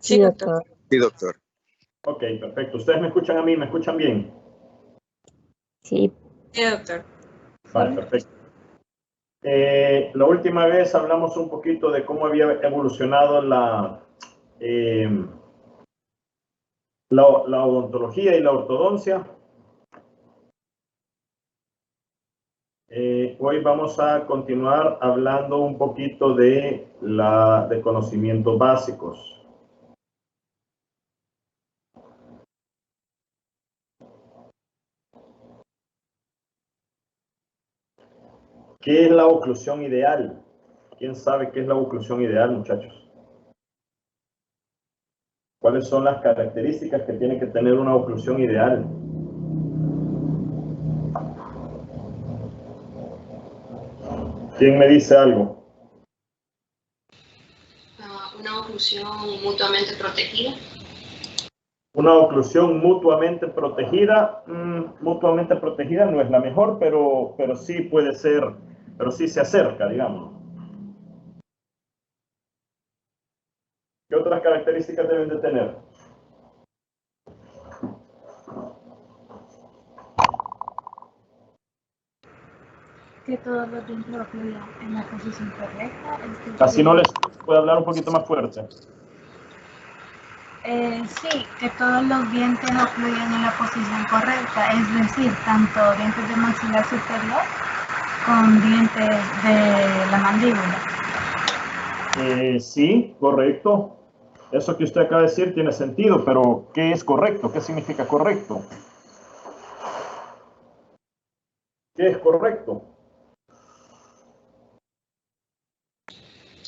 Sí, doctor. Sí, doctor. Ok, perfecto. ¿Ustedes me escuchan a mí? ¿Me escuchan bien? Sí. Sí, doctor. Vale, perfecto. La última vez hablamos un poquito de cómo había evolucionado la odontología y la ortodoncia. Hoy vamos a continuar hablando un poquito de conocimientos básicos. ¿Qué es la oclusión ideal? ¿Quién sabe qué es la oclusión ideal, muchachos? ¿Cuáles son las características que tiene que tener una oclusión ideal? ¿Quién me dice algo? Una oclusión mutuamente protegida. Una oclusión mutuamente protegida. Mutuamente protegida no es la mejor, pero sí puede ser, pero sí se acerca, digamos. ¿Qué otras características deben de tener? Que todos los dientes ocluyan en la posición correcta. Así no les puedo hablar un poquito más fuerte. Sí, que todos los dientes ocluyan en la posición correcta, es decir, tanto dientes de maxilar superior con dientes de la mandíbula. Sí, correcto. Eso que usted acaba de decir tiene sentido, pero ¿qué es correcto? ¿Qué significa correcto? ¿Qué es correcto?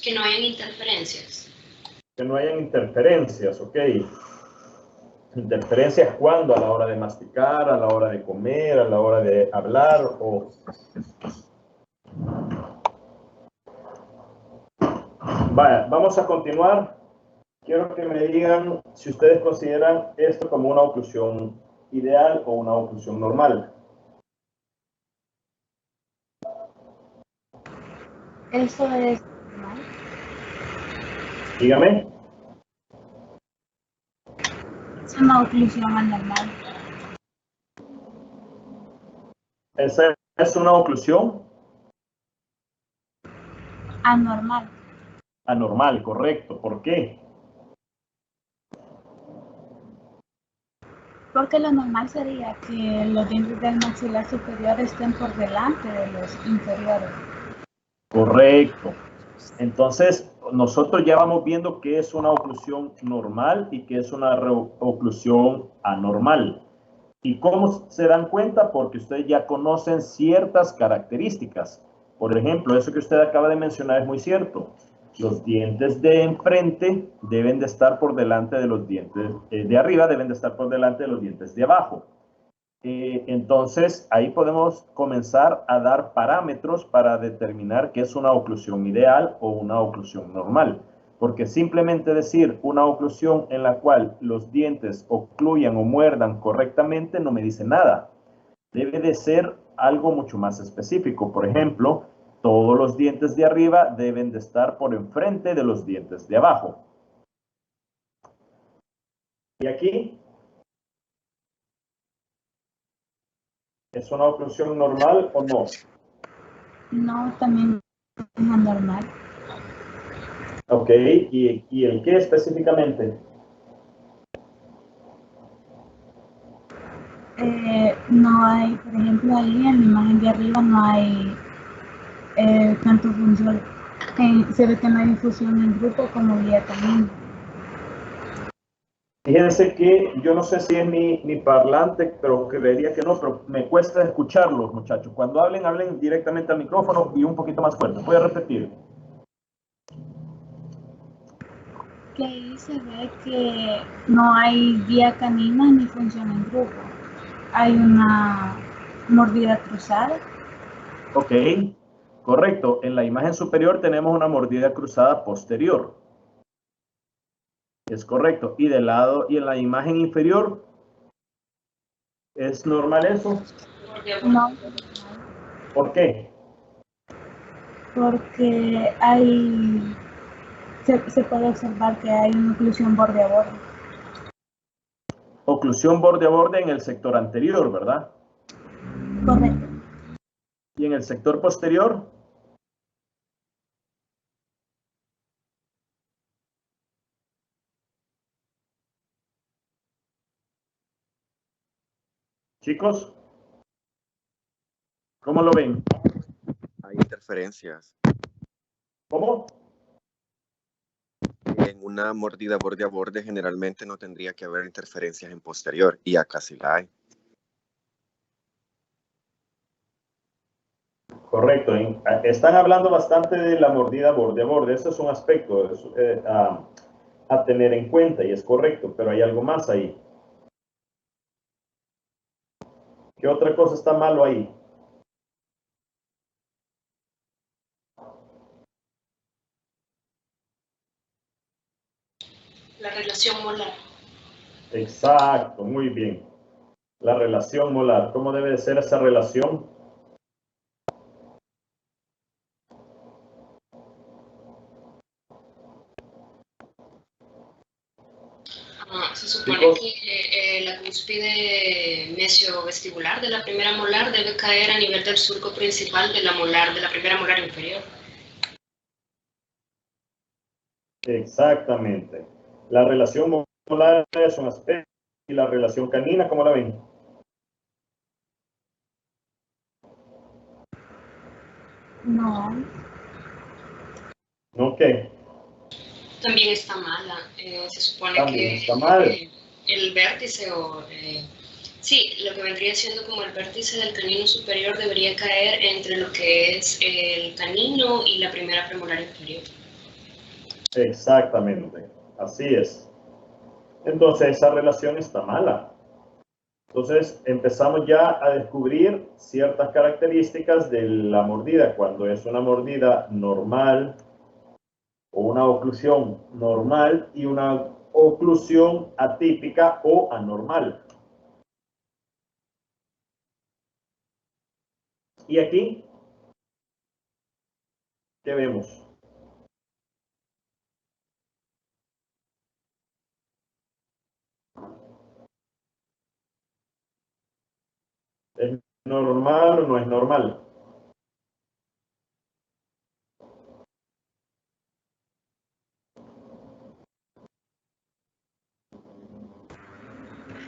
Que no hayan interferencias. Que no hayan interferencias, ¿ok? Interferencias cuando, a la hora de masticar, a la hora de comer, a la hora de hablar o... Vaya, vamos a continuar. Quiero que me digan si ustedes consideran esto como una oclusión ideal o una oclusión normal. Eso es normal. Dígame. Es una oclusión anormal. ¿Esa es una oclusión? Anormal. Anormal, correcto. ¿Por qué? Porque lo normal sería que los dientes del maxilar superior estén por delante de los inferiores. Correcto. Entonces, nosotros ya vamos viendo qué es una oclusión normal y qué es una oclusión anormal. ¿Y cómo se dan cuenta? Porque ustedes ya conocen ciertas características. Por ejemplo, eso que usted acaba de mencionar es muy cierto. Los dientes de enfrente deben de estar por delante de los dientes de arriba, deben de estar por delante de los dientes de abajo. Entonces, ahí podemos comenzar a dar parámetros para determinar qué es una oclusión ideal o una oclusión normal. Porque simplemente decir una oclusión en la cual los dientes ocluyan o muerdan correctamente no me dice nada. Debe de ser algo mucho más específico. Por ejemplo, todos los dientes de arriba deben de estar por enfrente de los dientes de abajo. ¿Y aquí? ¿Es una oclusión normal o no? No, también es anormal. Ok, ¿y el qué específicamente? No hay, por ejemplo, ahí en la imagen de arriba no hay tanto función. Se ve que no hay difusión en grupo como vía canina. Fíjense que yo no sé si es mi parlante, pero creería que no, pero me cuesta escucharlos, muchachos. Cuando hablen, hablen directamente al micrófono y un poquito más fuerte. Voy a repetir. Que ahí se ve que no hay guía canina ni función en grupo. Hay una mordida cruzada. Ok, correcto. En la imagen superior tenemos una mordida cruzada posterior. Es correcto. Y del lado, y en la imagen inferior, ¿es normal eso? No, ¿Por qué? porque hay se puede observar que hay una oclusión borde a borde. Oclusión borde a borde en el sector anterior, ¿verdad? Correcto. ¿Y en el sector posterior? Chicos, ¿cómo lo ven? Hay interferencias. ¿Cómo? En una mordida borde a borde generalmente no tendría que haber interferencias en posterior, y acá sí la hay. Correcto. Están hablando bastante de la mordida borde a borde. Ese es un aspecto a tener en cuenta y es correcto, pero hay algo más ahí. ¿Qué otra cosa está malo ahí? La relación molar. Exacto, muy bien. La relación molar. ¿Cómo debe de ser esa relación? Se supone Chicos, que la cúspide mesiovestibular de la primera molar debe caer a nivel del surco principal de la molar, de la primera molar inferior. exactamente. La relación molar es un aspecto y la relación canina, ¿cómo la ven? No. ¿No qué? También está mala. Se supone También que está mal. el vértice sí, lo que vendría siendo como el vértice del canino superior debería caer entre lo que es el canino y la primera premolar inferior. Exactamente. Así es. Entonces esa relación está mala. Entonces empezamos ya a descubrir ciertas características de la mordida. Cuando es una mordida normal o una oclusión normal y una oclusión atípica o anormal. Y aquí, ¿qué vemos? ¿Es normal o no es normal?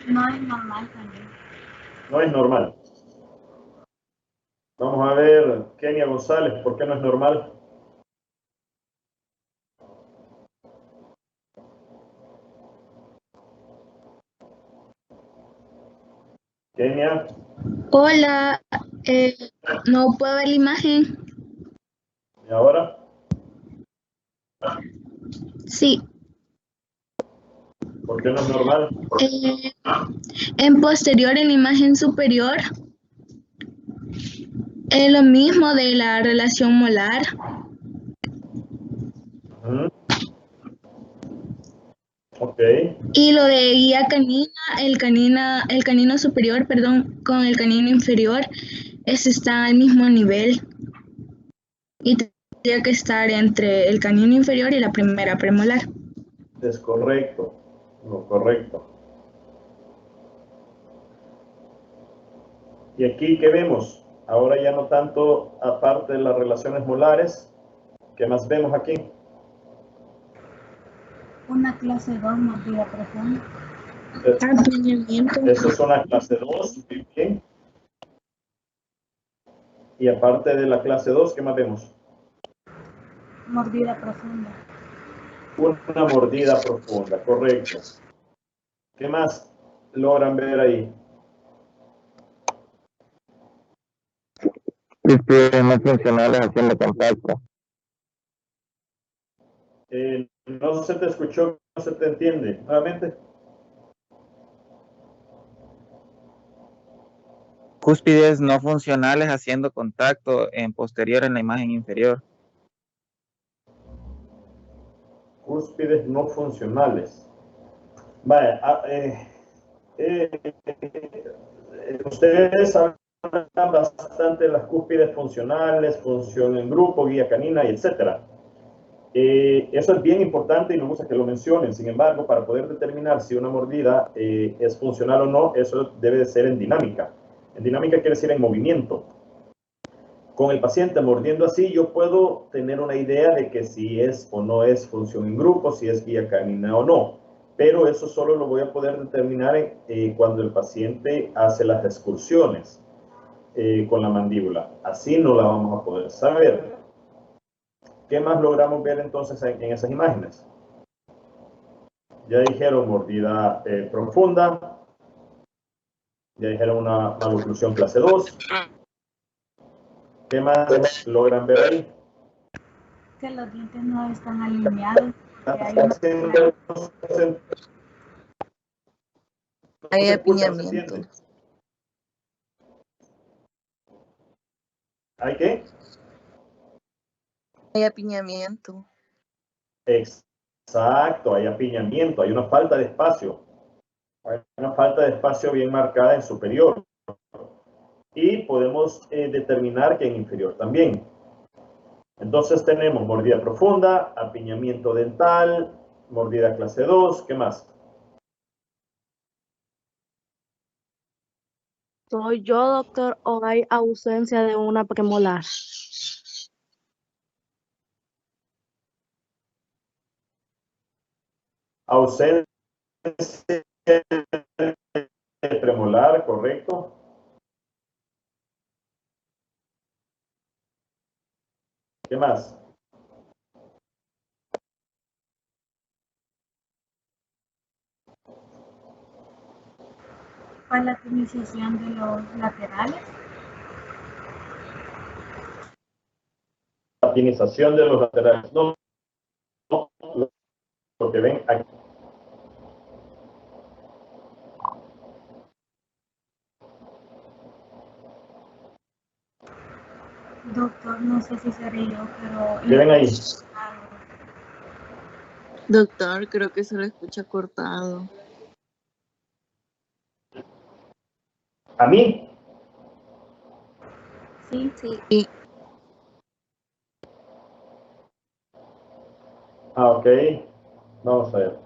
No es normal también. No es normal. Vamos a ver, Kenia González, ¿por qué no es normal? Kenia, Hola, no puedo ver la imagen. ¿y ahora? Sí, ¿Por qué no es normal? eh, en posterior, en la imagen superior, es lo mismo de la relación molar. Ok, Y lo de guía canina, el canino superior, perdón, con el canino inferior, ese está al mismo nivel. Y tendría que estar entre el canino inferior y la primera premolar. es correcto. No, correcto. Y aquí, ¿qué vemos? Ahora ya no tanto, aparte de las relaciones molares, ¿qué más vemos aquí? Una clase 2 mordida profunda. Apuñamiento. Eso es una clase 2, muy bien. Y aparte de la clase 2, ¿qué más vemos? Mordida profunda. Una mordida profunda, correcto. ¿Qué más logran ver ahí? Cúspides no funcionales haciendo contacto. No se te escuchó, no se te entiende. Nuevamente. Cúspides no funcionales haciendo contacto en posterior en la imagen inferior. Cúspides no funcionales. Vaya, ustedes hablan bastante de las cúspides funcionales, función en grupo, guía canina y etcétera. Eso es bien importante y me gusta que lo mencionen. Sin embargo, para poder determinar si una mordida es funcional o no, eso debe de ser en dinámica. En dinámica quiere decir en movimiento. Con el paciente mordiendo así, yo puedo tener una idea de que si es o no es función en grupo, si es guía canina o no. Pero eso solo lo voy a poder determinar cuando el paciente hace las excursiones con la mandíbula. Así no la vamos a poder saber. ¿Qué más logramos ver entonces en esas imágenes? Ya dijeron mordida profunda. Ya dijeron una maloclusión clase 2. ¿Qué más logran ver ahí? Que los dientes no están alineados. Que hay Está una haciendo- Hay se escucha, no se apiñamiento. entiende. ¿Hay qué? Hay apiñamiento. Exacto, hay apiñamiento, hay una falta de espacio. Hay una falta de espacio bien marcada en superior. Y podemos determinar que en inferior también. Entonces tenemos mordida profunda, apiñamiento dental, mordida clase 2, ¿qué más? ¿Soy yo, doctor, o hay ausencia de una premolar? Ausencia premolar, correcto. ¿Qué más? palatinización de los laterales. Latinización de los laterales. No, no, lo que ven aquí. Doctor, no sé si seré yo, pero... ¿Qué ven ahí? Doctor, creo que se lo escucha cortado. ¿A mí? Sí, Sí. Ah, ok. Vamos a ver.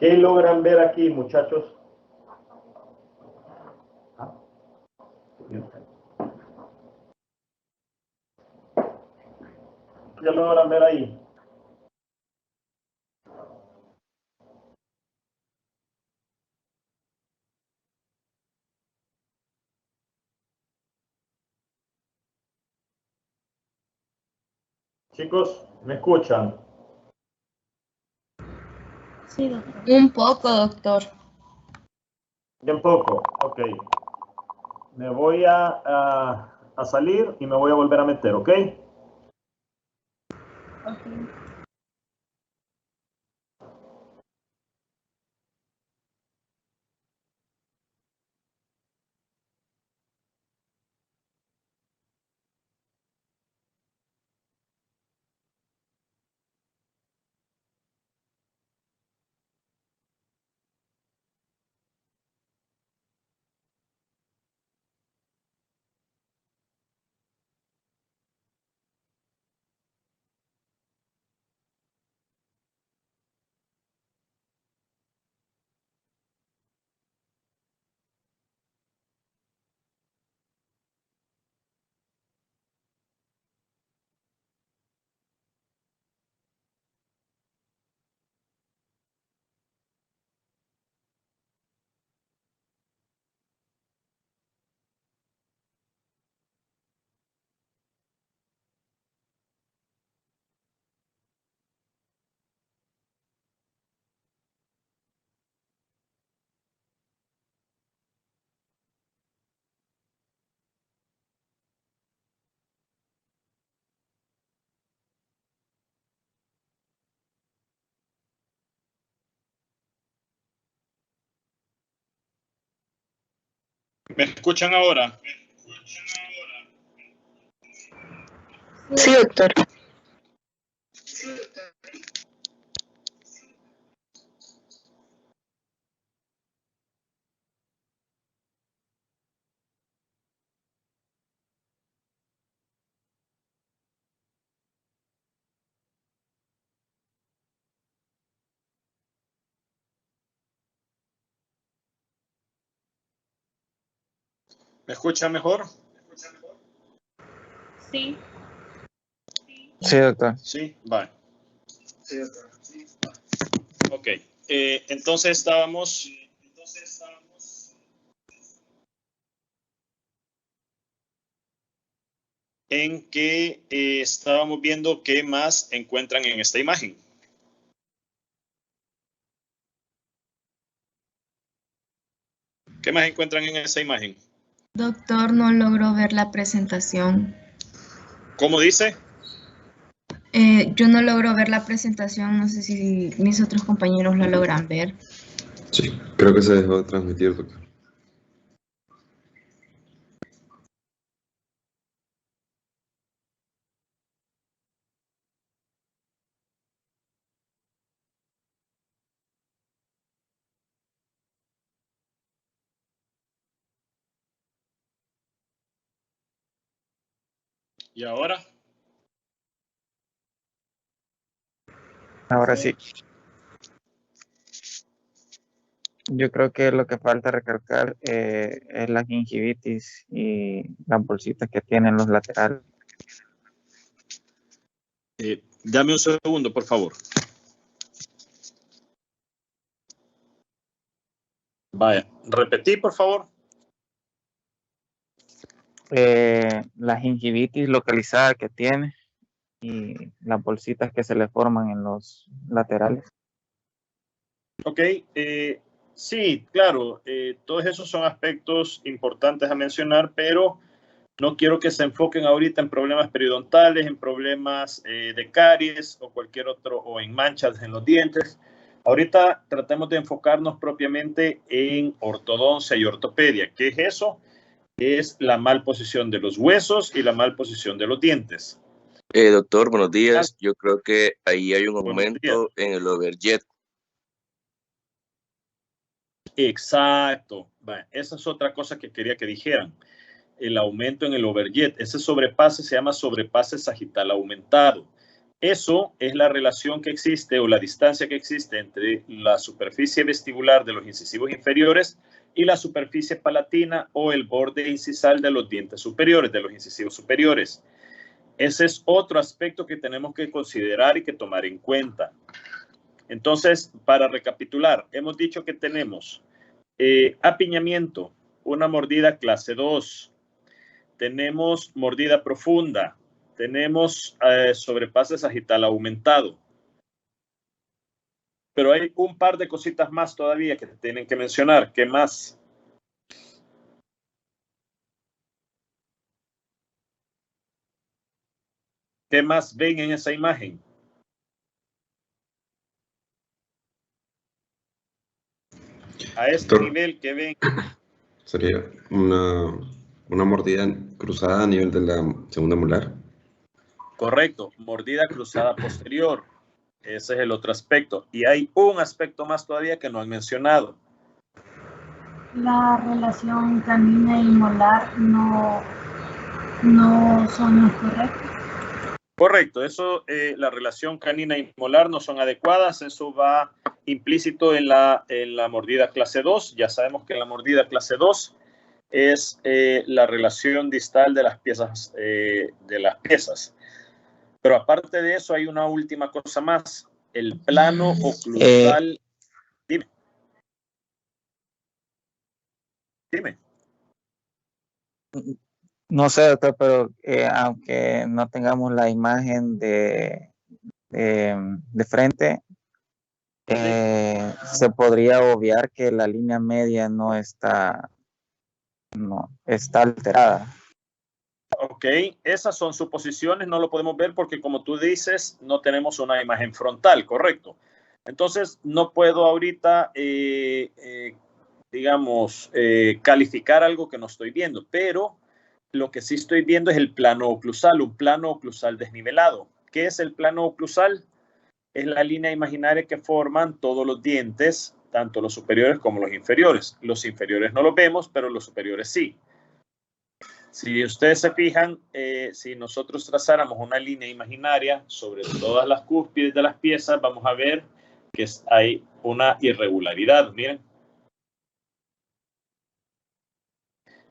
¿Qué logran ver aquí, muchachos? ¿Qué logran ver ahí? Chicos, ¿me escuchan? sí, doctor. Un poco, doctor. Bien poco, ok. Me voy a salir y me voy a volver a meter, ¿ok? Ok. ¿Me escuchan ahora? Sí, doctor. ¿Me escuchan mejor? Sí. Sí, doctor. Sí, vale. Ok, entonces estábamos en que estábamos viendo qué más encuentran en esta imagen. ¿Qué más encuentran en esa imagen? Doctor, no logro ver la presentación. ¿Cómo dice? Yo no logro ver la presentación, no sé si mis otros compañeros la logran ver. Sí, creo que se dejó de transmitir, doctor. ¿Y ahora? Ahora sí. Yo creo que lo que falta recalcar es la gingivitis y las bolsitas que tienen los laterales. Dame un segundo, por favor. Vaya, repetí, por favor. La gingivitis localizada que tiene y las bolsitas que se le forman en los laterales. Ok, sí, claro, todos esos son aspectos importantes a mencionar, pero no quiero que se enfoquen ahorita en problemas periodontales, en problemas de caries o cualquier otro, o en manchas en los dientes. Ahorita tratemos de enfocarnos propiamente en ortodoncia y ortopedia. ¿Qué es eso? Es la malposición de los huesos y la malposición de los dientes. Doctor, buenos días. Yo creo que ahí hay un aumento en el overjet. Exacto. Bueno, esa es otra cosa que quería que dijeran. El aumento en el overjet. Ese sobrepase se llama sobrepase sagital aumentado. Eso es la relación que existe o la distancia que existe entre la superficie vestibular de los incisivos inferiores y la superficie palatina o el borde incisal de los dientes superiores, de los incisivos superiores. Ese es otro aspecto que tenemos que considerar y que tomar en cuenta. Entonces, para recapitular, hemos dicho que tenemos apiñamiento, una mordida clase 2, tenemos mordida profunda, tenemos sobrepase sagital aumentado. Pero hay un par de cositas más todavía que tienen que mencionar. ¿Qué más? ¿Qué más ven en esa imagen? A este nivel, ¿qué ven? Sería una mordida cruzada a nivel de la segunda molar. Correcto, mordida cruzada posterior. Ese es el otro aspecto. Y hay un aspecto más todavía que no han mencionado. La relación canina y molar no son correctas. Correcto, eso, la relación canina y molar no son adecuadas. Eso va implícito en la mordida clase 2. Ya sabemos que la mordida clase 2 es la relación distal de las piezas. Pero aparte de eso, hay una última cosa más. El plano oclusal. Dime. No sé, doctor, pero aunque no tengamos la imagen de frente, se podría obviar que la línea media no está alterada. Ok, esas son suposiciones, no lo podemos ver porque, como tú dices, no tenemos una imagen frontal, correcto. Entonces, no puedo ahorita, calificar algo que no estoy viendo, pero lo que sí estoy viendo es el plano oclusal, un plano oclusal desnivelado. ¿Qué es el plano oclusal? Es la línea imaginaria que forman todos los dientes, tanto los superiores como los inferiores. Los inferiores no los vemos, pero los superiores sí. Si ustedes se fijan, si nosotros trazáramos una línea imaginaria sobre todas las cúspides de las piezas, vamos a ver que hay una irregularidad, miren.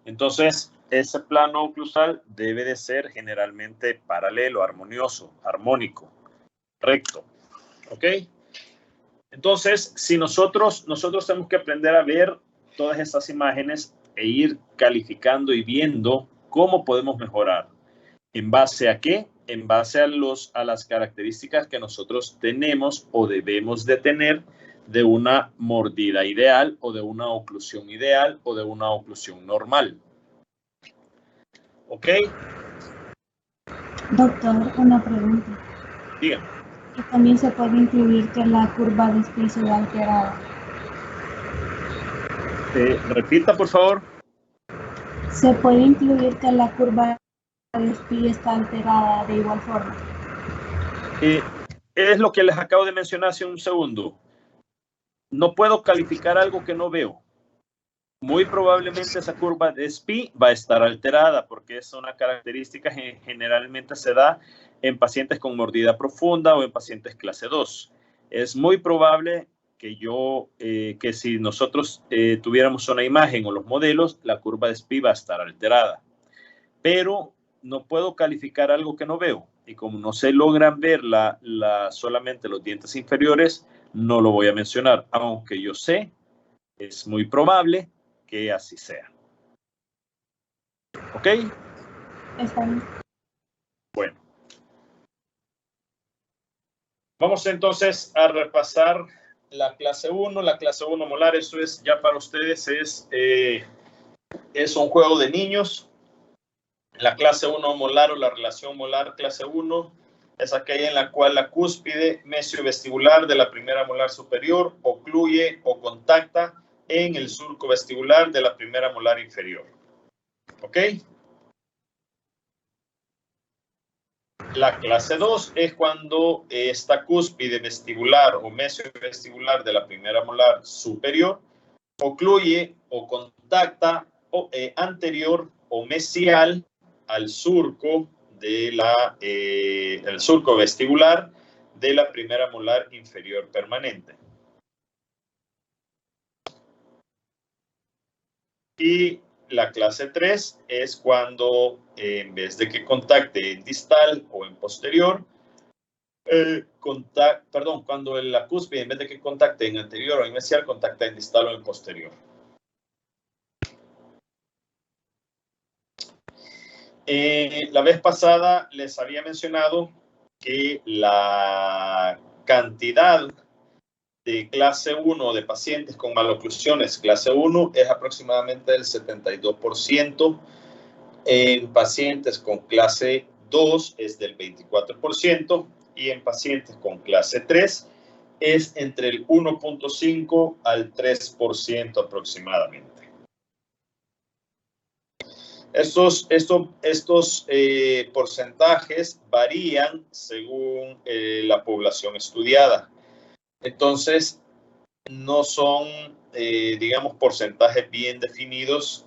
Entonces, ese plano oclusal debe de ser generalmente paralelo, armonioso, armónico, recto. ¿Ok? Entonces, si nosotros tenemos que aprender a ver todas estas imágenes e ir calificando y viendo cómo podemos mejorar. ¿En base a qué? En base a las características que nosotros tenemos o debemos de tener de una mordida ideal o de una oclusión ideal o de una oclusión normal. ¿Ok? Doctor, una pregunta. Dígame. Y también se puede incluir que la curva de Spee se ve alterada. Repita, por favor. Se puede incluir que la curva de Spee está alterada de igual forma. Es lo que les acabo de mencionar hace un segundo. No puedo calificar algo que no veo. Muy probablemente esa curva de Spee va a estar alterada porque es una característica que generalmente se da en pacientes con mordida profunda o en pacientes clase 2. Es muy probable que si nosotros tuviéramos una imagen o los modelos, la curva de Spee va a estar alterada. Pero no puedo calificar algo que no veo. Y como no se logran ver solamente los dientes inferiores, no lo voy a mencionar. Aunque yo sé, es muy probable que así sea. ¿Ok? Está bien. Bueno. Vamos entonces a repasar la clase 1. La clase 1 molar, eso es ya para ustedes, es un juego de niños. La clase 1 molar o la relación molar clase 1 es aquella en la cual la cúspide mesiovestibular de la primera molar superior ocluye o contacta en el surco vestibular de la primera molar inferior. ¿Ok? La clase 2 es cuando esta cúspide vestibular o mesiovestibular de la primera molar superior ocluye o contacta anterior o mesial al surco el surco vestibular de la primera molar inferior permanente. Y la clase 3 es cuando en vez de que contacte en distal o en posterior, cuando la cúspide en vez de que contacte en anterior o en mesial, contacta en distal o en posterior. La vez pasada les había mencionado que la cantidad de clase 1 de pacientes con maloclusiones clase 1 es aproximadamente del 72%. En pacientes con clase 2 es del 24% y en pacientes con clase 3 es entre el 1.5 al 3% aproximadamente. Estos porcentajes varían según la población estudiada. Entonces, no son, digamos, porcentajes bien definidos,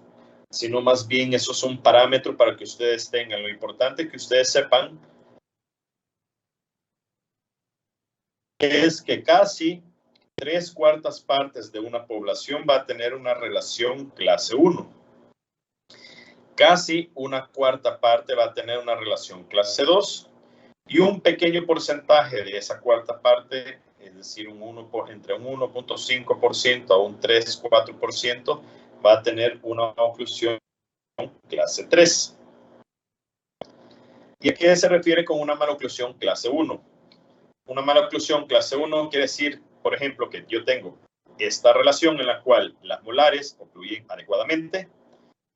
sino más bien eso es un parámetro para que ustedes tengan. Lo importante que ustedes sepan es que casi 3/4 partes de una población va a tener una relación clase 1. Casi 1/4 parte va a tener una relación clase 2 y un pequeño porcentaje de esa cuarta parte, es decir, entre un 1.5% a un 3-4%, va a tener una oclusión clase 3. ¿Y a qué se refiere con una maloclusión clase 1? Una maloclusión clase 1 quiere decir, por ejemplo, que yo tengo esta relación en la cual las molares ocluyen adecuadamente,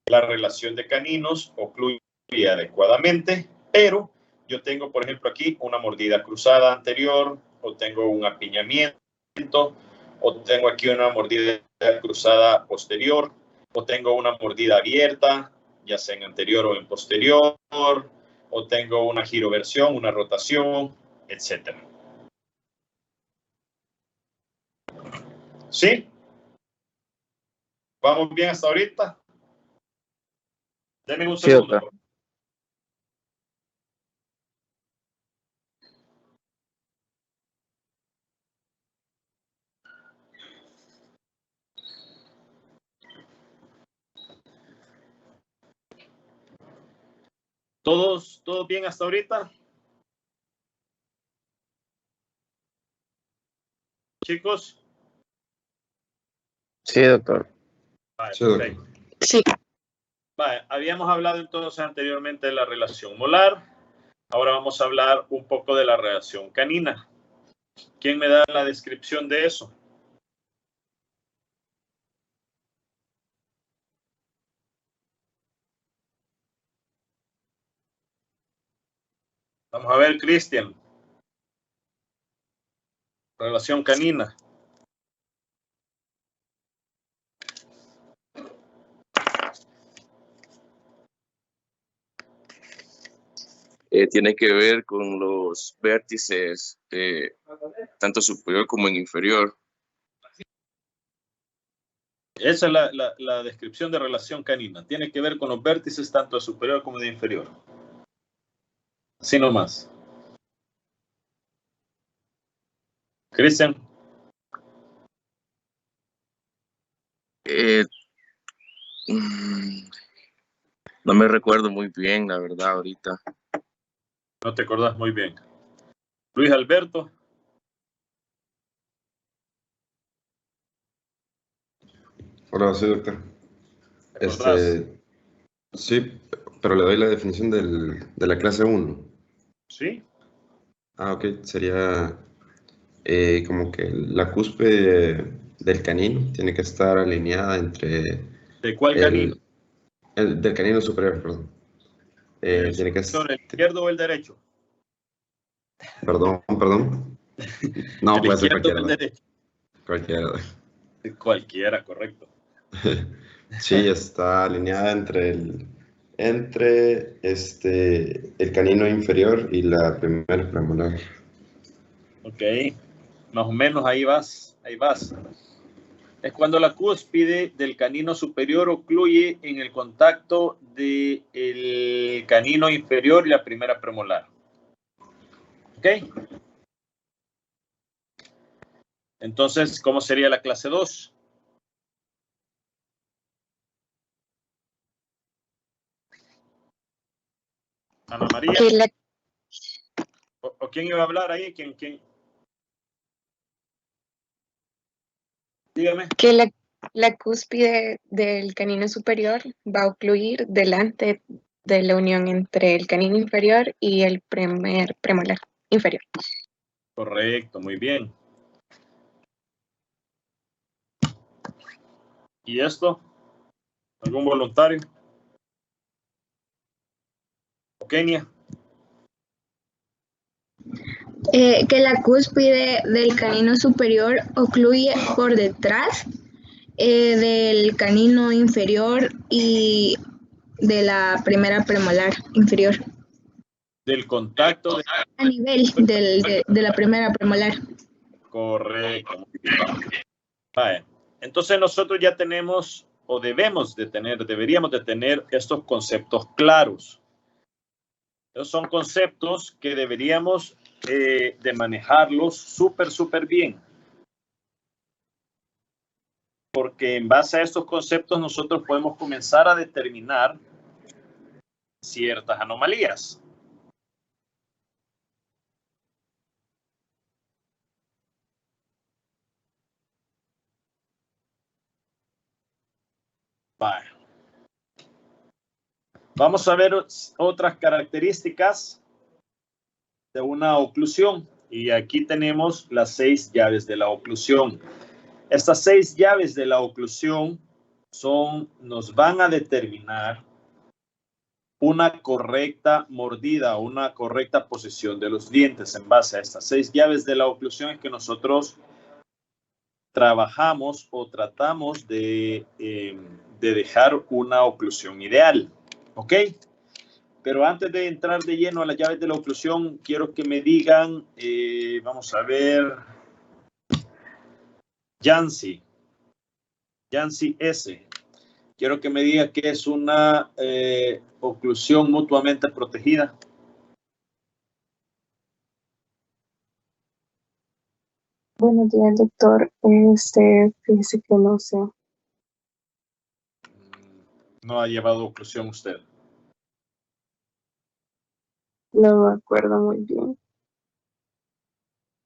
la relación de caninos ocluye adecuadamente, pero yo tengo, por ejemplo, aquí una mordida cruzada anterior, o tengo un apiñamiento, o tengo aquí una mordida cruzada posterior, o tengo una mordida abierta, ya sea en anterior o en posterior, o tengo una giroversión, una rotación, etc. ¿Sí? ¿Vamos bien hasta ahorita? Denme un segundo. Doctor. ¿Todos bien hasta ahorita? Chicos. Sí, doctor. Vale, Sí, doctor. perfecto. Sí. Vale, habíamos hablado entonces anteriormente de la relación molar. Ahora vamos a hablar un poco de la relación canina. ¿Quién me da la descripción de eso? Vamos a ver, Cristian. Relación canina. Tiene que ver con los vértices, tanto superior como en inferior. Esa es la descripción de relación canina. Tiene que ver con los vértices tanto de superior como de inferior. Así nomás. Cristian. No me recuerdo muy bien, la verdad, ahorita. No te acordás muy bien. Luis Alberto. Hola, sí, doctor. ¿Te acordás? Sí, pero le doy la definición de la clase 1. ¿Sí? Ah, ok, sería como que la cúspide del canino tiene que estar alineada entre ¿De cuál canino? del canino superior, perdón. Tiene que ¿El izquierdo o el derecho? Perdón. No, ¿El puede ser izquierdo o cualquiera. el derecho? Cualquiera. Cualquiera, correcto. Sí, está alineada entre el canino inferior y la primera premolar. Ok, más o menos ahí vas. Es cuando la cúspide del canino superior ocluye en el contacto del canino inferior y la primera premolar. Ok. Entonces, ¿cómo sería la clase 2? Ana María. ¿O quién iba a hablar ahí? ¿Quién? Dígame. Que la cúspide del canino superior va a ocluir delante de la unión entre el canino inferior y el primer premolar inferior. Correcto, muy bien. ¿Y esto? ¿Algún voluntario? Kenia. Que la cúspide del canino superior ocluye por detrás del canino inferior y de la primera premolar inferior. Del contacto. A nivel de la primera premolar. Correcto. Vale. Entonces nosotros ya tenemos, o deberíamos de tener estos conceptos claros. Esos son conceptos que deberíamos de manejarlos súper bien. Porque en base a estos conceptos nosotros podemos comenzar a determinar ciertas anomalías. Vale. Vamos a ver otras características de una oclusión. Y aquí tenemos las 6 llaves de la oclusión. Estas 6 llaves de la oclusión nos van a determinar una correcta mordida, una correcta posición de los dientes. En base a estas 6 llaves de la oclusión es que nosotros trabajamos o tratamos de dejar una oclusión ideal. ¿Ok? Pero antes de entrar de lleno a las llaves de la oclusión, quiero que me digan, vamos a ver, Yancy S. Quiero que me diga qué es una oclusión mutuamente protegida. Buenos días, doctor. Fíjese que no sé. No ha llevado oclusión usted. No me acuerdo muy bien.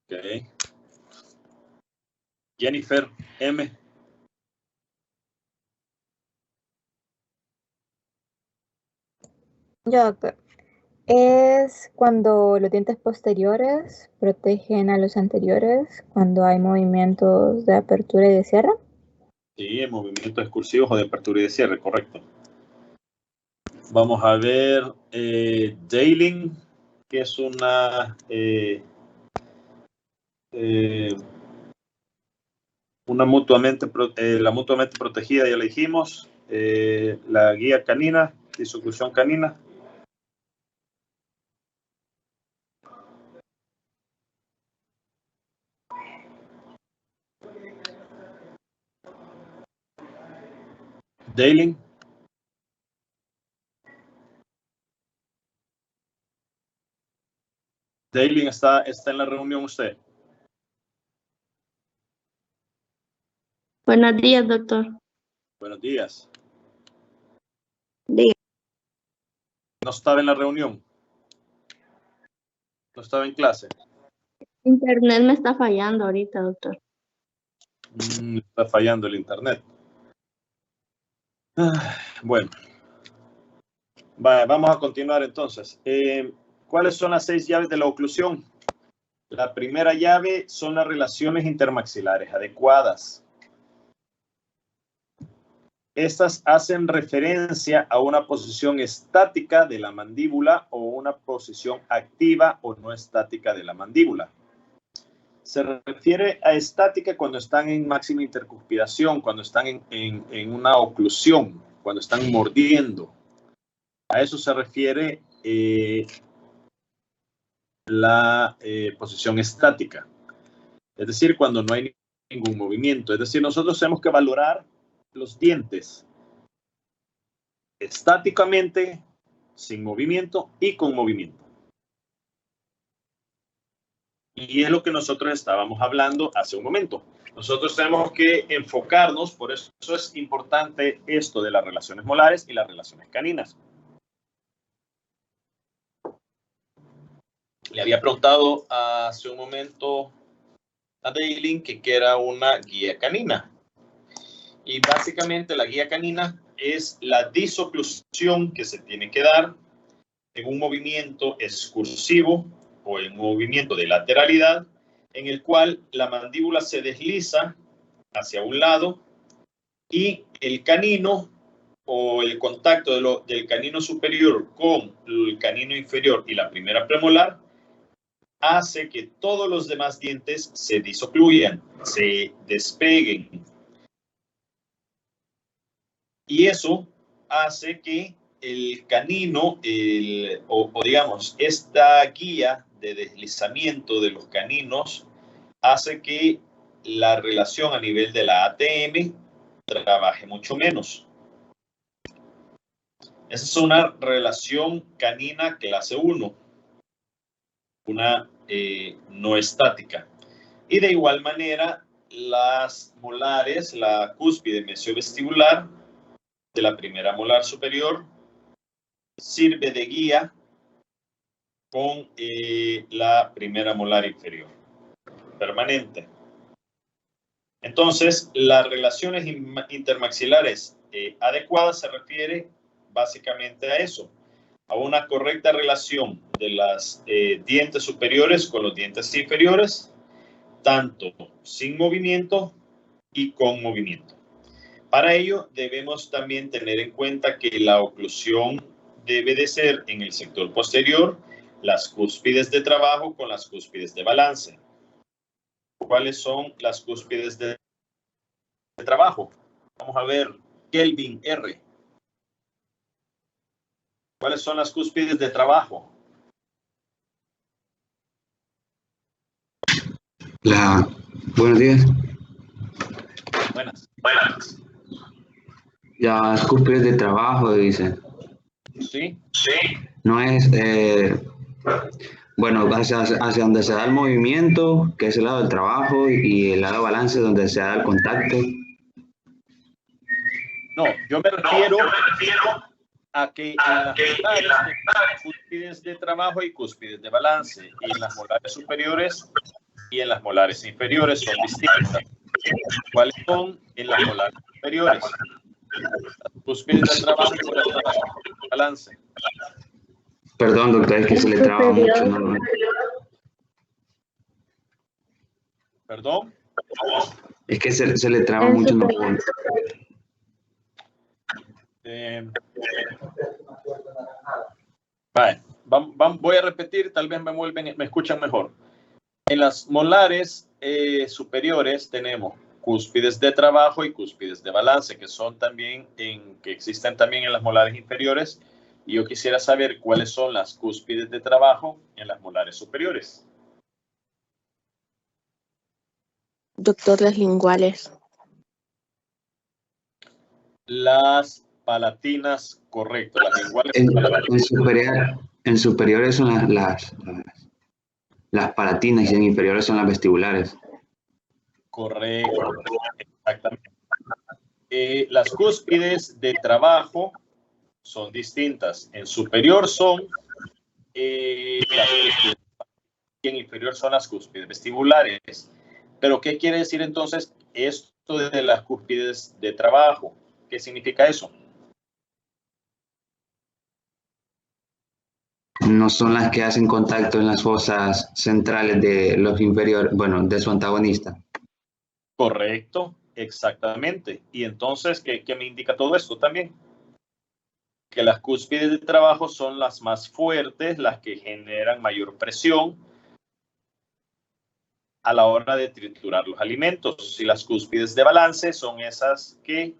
Ok. Jennifer M. Yo, doctor. Es cuando los dientes posteriores protegen a los anteriores, cuando hay movimientos de apertura y de cierre. Sí, en movimientos excursivos o de apertura y de cierre, correcto. Vamos a ver Daling, que es una mutuamente, la mutuamente protegida, ya le dijimos. La guía canina, disoclusión canina. Daling. Daling, ¿está en la reunión usted? Buenos días, doctor. Buenos días. Diga. ¿No estaba en la reunión? ¿No estaba en clase? Internet me está fallando ahorita, doctor. Está fallando el internet. Bueno. Vamos a continuar entonces. ¿Cuáles son las 6 llaves de la oclusión? La primera llave son las relaciones intermaxilares adecuadas. Estas hacen referencia a una posición estática de la mandíbula o una posición activa o no estática de la mandíbula. Se refiere a estática cuando están en máxima intercuspiración, cuando están en una oclusión, cuando están mordiendo. A eso se refiere la posición estática. Es decir, cuando no hay ningún movimiento. Es decir, nosotros tenemos que valorar los dientes estáticamente, sin movimiento y con movimiento. Y es lo que nosotros estábamos hablando hace un momento. Nosotros tenemos que enfocarnos, por eso es importante esto de las relaciones molares y las relaciones caninas. Le había preguntado hace un momento a Daylin que era una guía canina. Y básicamente la guía canina es la disoclusión que se tiene que dar en un movimiento excursivo o en un movimiento de lateralidad en el cual la mandíbula se desliza hacia un lado y el canino o el contacto del canino superior con el canino inferior y la primera premolar hace que todos los demás dientes se disocluyan, se despeguen. Y eso hace que el canino, o digamos, esta guía de deslizamiento de los caninos hace que la relación a nivel de la ATM trabaje mucho menos. Esa es una relación canina clase 1, una no estática. Y de igual manera, las molares, la cúspide mesiovestibular de la primera molar superior sirve de guía con la primera molar inferior permanente. Entonces, las relaciones intermaxilares adecuadas se refiere básicamente a eso, a una correcta relación de los dientes superiores con los dientes inferiores, tanto sin movimiento y con movimiento. Para ello, debemos también tener en cuenta que la oclusión debe de ser en el sector posterior, las cúspides de trabajo con las cúspides de balance. ¿Cuáles son las cúspides de trabajo? Vamos a ver, Kelvin R. ¿Cuáles son las cúspides de trabajo? Buenos días. Buenas. Las cúspides de trabajo, dice. Sí. No es, bueno, hacia donde se da el movimiento, que es el lado del trabajo, y el lado balance donde se da el contacto. No, yo me refiero a que en las molares tenemos cúspides de trabajo y cúspides de balance, y en las molares superiores y en las molares inferiores son distintas. ¿Cuáles son en las molares superiores? Las cúspides de trabajo y las de balance. Perdón, doctor, es que se le traba mucho. ¿No? ¿Perdón? Es que se le traba mucho. No puedo. Vale, voy a repetir, tal vez me escuchan mejor. En las molares superiores tenemos cúspides de trabajo y cúspides de balance, que son también que existen también en las molares inferiores. Y yo quisiera saber cuáles son las cúspides de trabajo en las molares superiores. Doctor, las linguales. Las palatinas, correcto. Las linguales. En superiores son las palatinas y en inferiores son las vestibulares. Correcto, exactamente. Las cúspides de trabajo son distintas. En superior son las cúspides y en inferior son las cúspides vestibulares. Pero ¿qué quiere decir entonces esto de las cúspides de trabajo? ¿Qué significa eso? No son las que hacen contacto en las fosas centrales de los inferiores, bueno, de su antagonista. Correcto, exactamente. Y entonces, ¿qué me indica todo esto también? Que las cúspides de trabajo son las más fuertes, las que generan mayor presión a la hora de triturar los alimentos. Y las cúspides de balance son esas que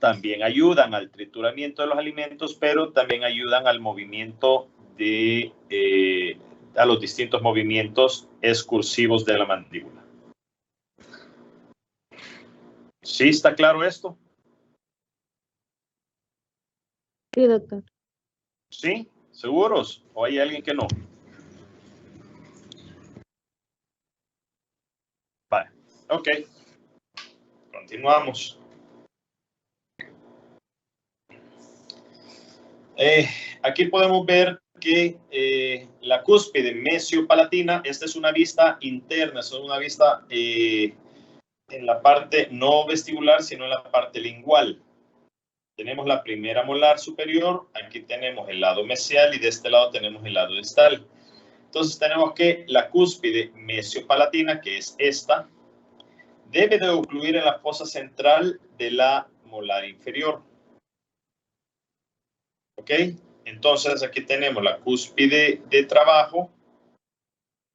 también ayudan al trituramiento de los alimentos, pero también ayudan al movimiento a los distintos movimientos excursivos de la mandíbula. ¿Sí está claro esto? Sí, doctor. ¿Sí? ¿Seguros? ¿O hay alguien que no? Vale, ok. Continuamos. Aquí podemos ver que la cúspide mesiopalatina, esta es una vista interna, es una vista en la parte no vestibular, sino en la parte lingual. Tenemos la primera molar superior, aquí tenemos el lado mesial y de este lado tenemos el lado distal. Entonces tenemos que la cúspide mesiopalatina, que es esta, debe de ocluir en la fosa central de la molar inferior. ¿Ok? Entonces aquí tenemos la cúspide de trabajo.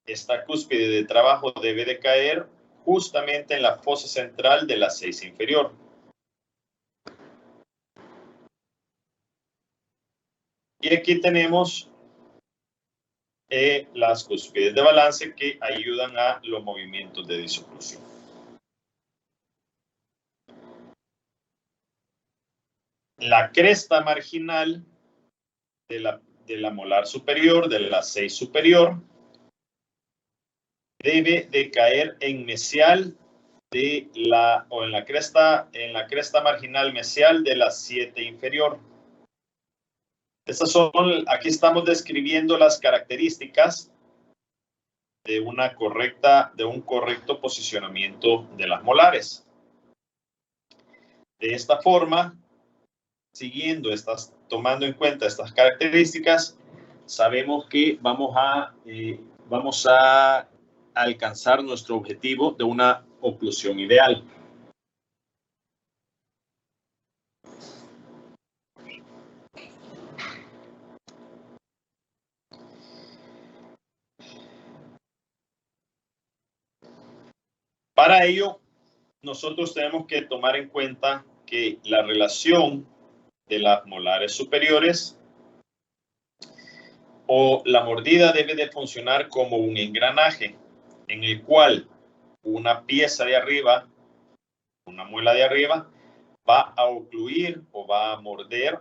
Esta cúspide de trabajo debe de caer justamente en la fosa central de la 6 inferior. Y aquí tenemos las cúspides de balance que ayudan a los movimientos de disoclusión. La cresta marginal de la molar superior, de la 6 superior, debe de caer en mesial en la cresta marginal mesial de la 7 inferior. Aquí estamos describiendo las características de un correcto posicionamiento de las molares. De esta forma, tomando en cuenta estas características, sabemos que vamos a alcanzar nuestro objetivo de una oclusión ideal. Para ello, nosotros tenemos que tomar en cuenta que la relación de las molares superiores o la mordida debe de funcionar como un engranaje en el cual una pieza de arriba, una muela de arriba, va a ocluir o va a morder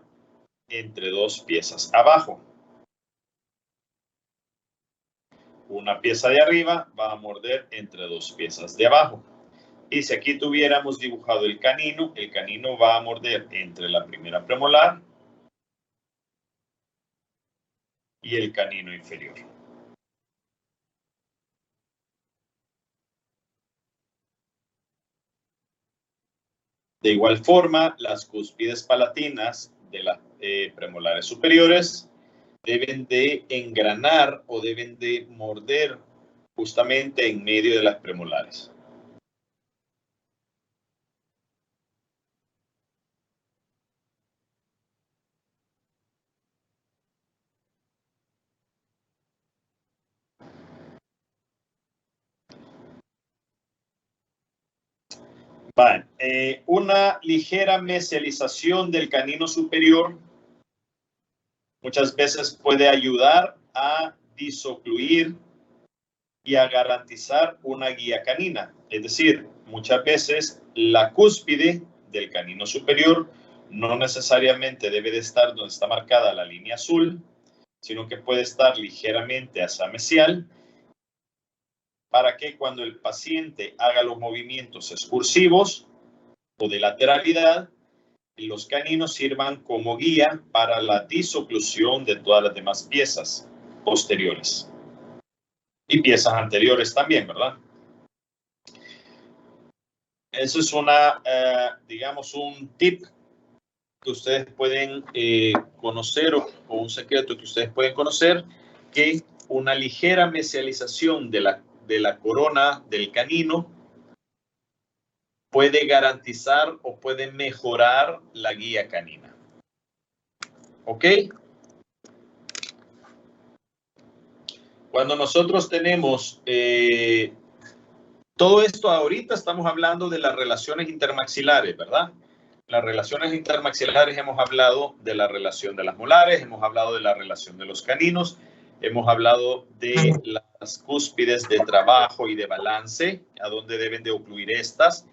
entre dos piezas abajo. Una pieza de arriba va a morder entre dos piezas de abajo. Y si aquí tuviéramos dibujado el canino va a morder entre la primera premolar y el canino inferior. De igual forma, las cúspides palatinas de las premolares superiores deben de engranar o deben de morder justamente en medio de las premolares. Vale. Una ligera mesialización del canino superior muchas veces puede ayudar a disocluir y a garantizar una guía canina. Es decir, muchas veces la cúspide del canino superior no necesariamente debe de estar donde está marcada la línea azul, sino que puede estar ligeramente asamesial, para que cuando el paciente haga los movimientos excursivos o de lateralidad, los caninos sirvan como guía para la disoclusión de todas las demás piezas posteriores y piezas anteriores también, ¿verdad? Eso es digamos, un tip que ustedes pueden conocer o un secreto que ustedes pueden conocer, que una ligera mesialización de la corona del canino puede garantizar o puede mejorar la guía canina. ¿Ok? Cuando nosotros tenemos todo esto, ahorita estamos hablando de las relaciones intermaxilares, ¿verdad? Las relaciones intermaxilares, hemos hablado de la relación de las molares, hemos hablado de la relación de los caninos, hemos hablado de las cúspides de trabajo y de balance, a dónde deben de ocluir estas.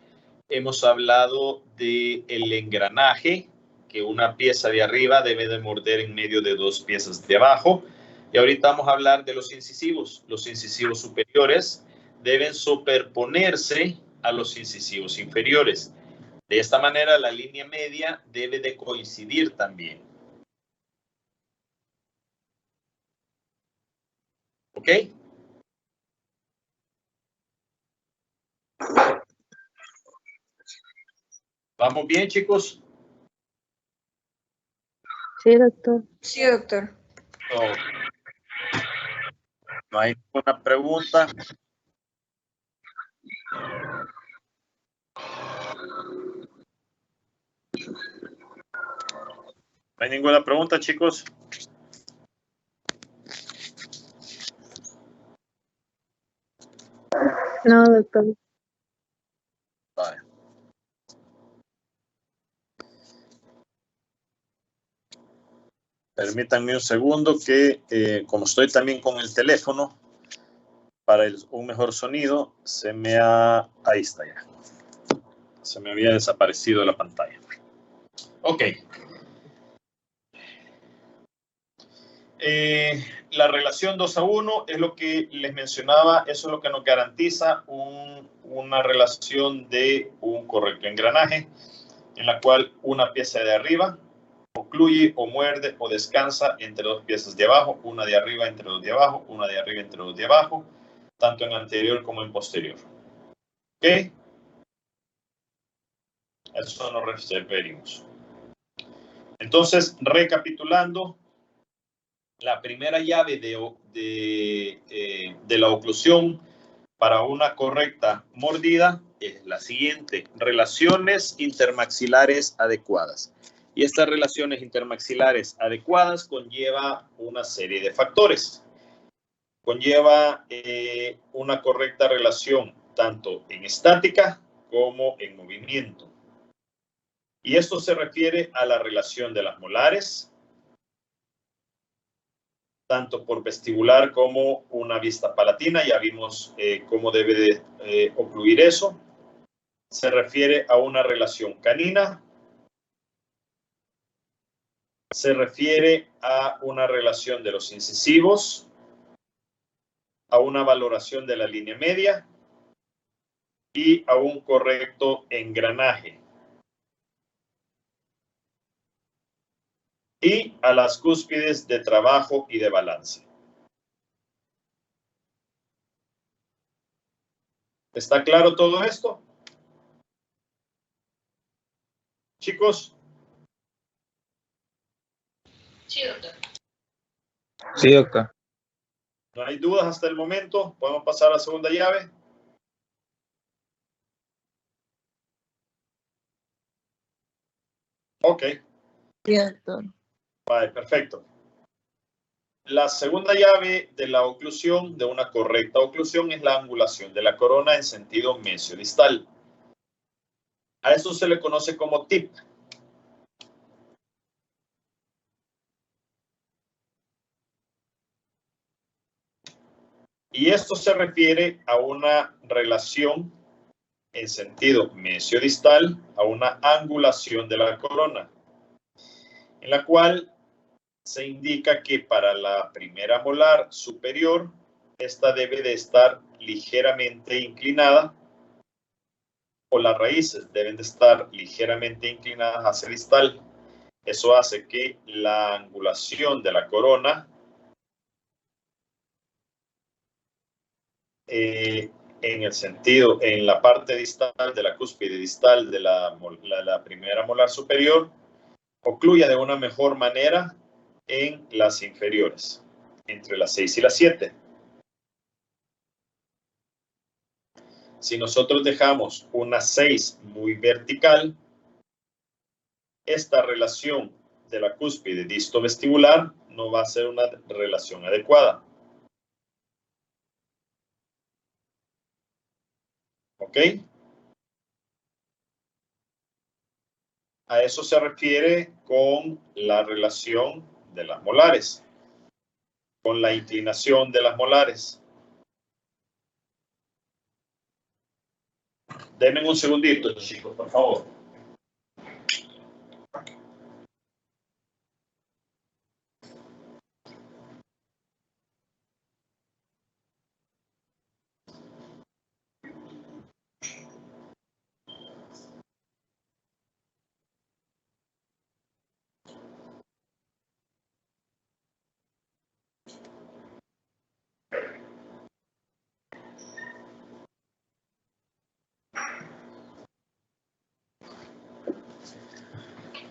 Hemos hablado del engranaje, que una pieza de arriba debe de morder en medio de dos piezas de abajo. Y ahorita vamos a hablar de los incisivos. Los incisivos superiores deben superponerse a los incisivos inferiores. De esta manera, la línea media debe de coincidir también. ¿Ok? ¿Vamos bien, chicos? Sí, doctor. Sí, doctor. Oh. No hay ninguna pregunta. ¿No hay ninguna pregunta, chicos? No, doctor. Vale. Permítanme un segundo que, como estoy también con el teléfono, para un mejor sonido, ahí está ya. Se me había desaparecido la pantalla. Ok. La relación 2:1 es lo que les mencionaba, eso es lo que nos garantiza una relación de un correcto engranaje, en la cual una pieza de arriba ocluye o muerde o descansa entre dos piezas de abajo, una de arriba entre dos de abajo, una de arriba entre dos de abajo, tanto en anterior como en posterior. ¿Ok? Eso nos referimos. Entonces, recapitulando, la primera llave de la oclusión para una correcta mordida es la siguiente: relaciones intermaxilares adecuadas. Y estas relaciones intermaxilares adecuadas conlleva una serie de factores. Conlleva una correcta relación tanto en estática como en movimiento. Y esto se refiere a la relación de las molares, tanto por vestibular como una vista palatina. Ya vimos cómo debe de ocluir eso. Se refiere a una relación canina. Se refiere a una relación de los incisivos, a una valoración de la línea media y a un correcto engranaje. y a las cúspides de trabajo y de balance. ¿Está claro todo esto? Chicos. Sí, doctor. Sí, doctor. ¿No hay dudas hasta el momento? ¿Podemos pasar a la segunda llave? Ok. Sí, doctor. Vale, perfecto. La segunda llave de la oclusión, de una correcta oclusión, es la angulación de la corona en sentido mesiodistal. A esto se le conoce como TIP. Y esto se refiere a una relación en sentido mesiodistal, a una angulación de la corona, en la cual se indica que para la primera molar superior, esta debe de estar ligeramente inclinada, o las raíces deben de estar ligeramente inclinadas hacia el distal. Eso hace que la angulación de la corona en el sentido, en la parte distal de la cúspide distal de la primera molar superior, ocluya de una mejor manera en las inferiores, entre las 6 y las 7. Si nosotros dejamos una 6 muy vertical, esta relación de la cúspide distovestibular no va a ser una relación adecuada. ¿Ok? A eso se refiere con la relación de las molares, con la inclinación de las molares. Denme un segundito, chicos, por favor.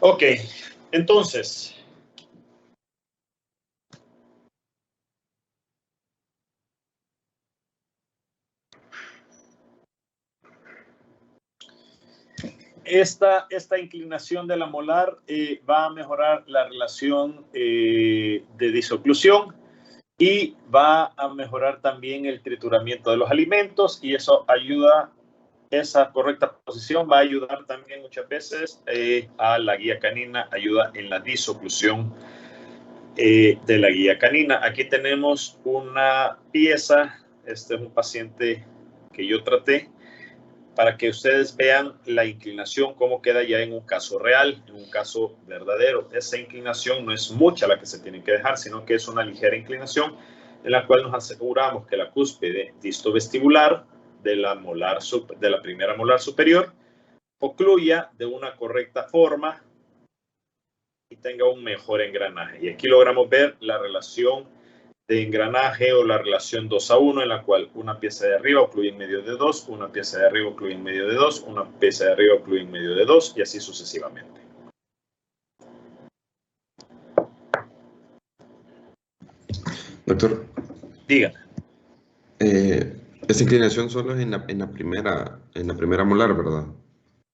Ok, entonces, esta inclinación de la molar va a mejorar la relación de disoclusión y va a mejorar también el trituramiento de los alimentos, y eso ayuda, esa correcta posición va a ayudar también muchas veces a la guía canina, ayuda en la disoclusión de la guía canina. Aquí tenemos una pieza, este es un paciente que yo traté, para que ustedes vean la inclinación, cómo queda ya en un caso real, en un caso verdadero. Esa inclinación no es mucha la que se tiene que dejar, sino que es una ligera inclinación en la cual nos aseguramos que la cúspide distovestibular de la primera molar superior ocluya de una correcta forma y tenga un mejor engranaje. Y aquí logramos ver la relación de engranaje o la relación 2:1, en la cual una pieza de arriba ocluye en medio de 2, una pieza de arriba ocluye en medio de 2, una pieza de arriba ocluye en medio de 2 y así sucesivamente. Doctor. Dígame. Esta inclinación solo es en la primera molar, ¿verdad?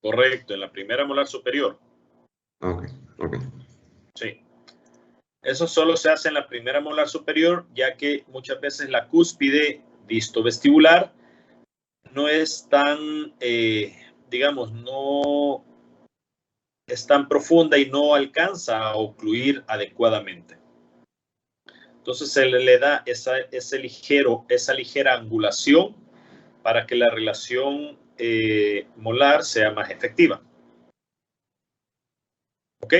Correcto, en la primera molar superior. Ok. Sí. Eso solo se hace en la primera molar superior, ya que muchas veces la cúspide distovestibular no es tan, digamos, no es tan profunda y no alcanza a ocluir adecuadamente. Entonces se le da esa ligera angulación para que la relación molar sea más efectiva. ¿Ok?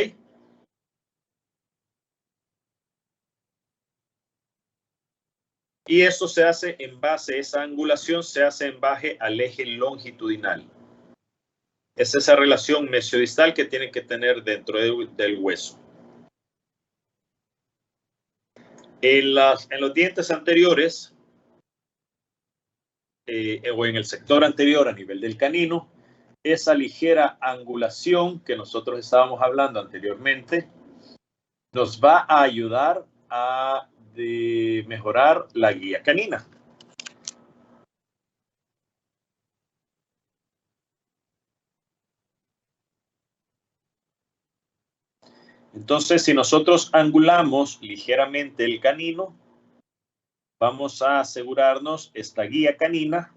Y eso se hace en base, esa angulación se hace en base al eje longitudinal. Es esa relación mesiodistal que tiene que tener dentro del hueso. En los dientes anteriores o en el sector anterior a nivel del canino, esa ligera angulación que nosotros estábamos hablando anteriormente nos va a ayudar a mejorar la guía canina. Entonces, si nosotros angulamos ligeramente el canino, vamos a asegurarnos esta guía canina.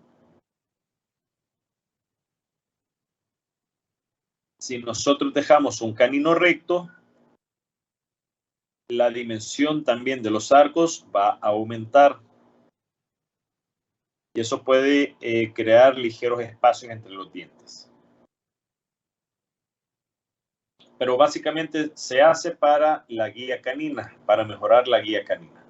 Si nosotros dejamos un canino recto, la dimensión también de los arcos va a aumentar. Y eso puede crear ligeros espacios entre los dientes. Pero básicamente se hace para la guía canina, para mejorar la guía canina.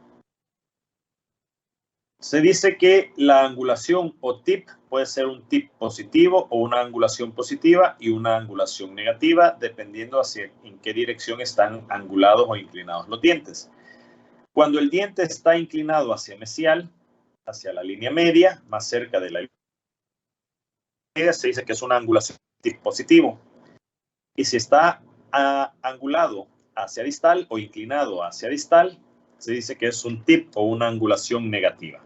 Se dice que la angulación o tip puede ser un tip positivo o una angulación positiva y una angulación negativa, dependiendo en qué dirección están angulados o inclinados los dientes. Cuando el diente está inclinado hacia mesial, hacia la línea media, más cerca de la línea media, se dice que es una angulación tip positivo. Y si está angulado hacia distal o inclinado hacia distal, se dice que es un tip o una angulación negativa.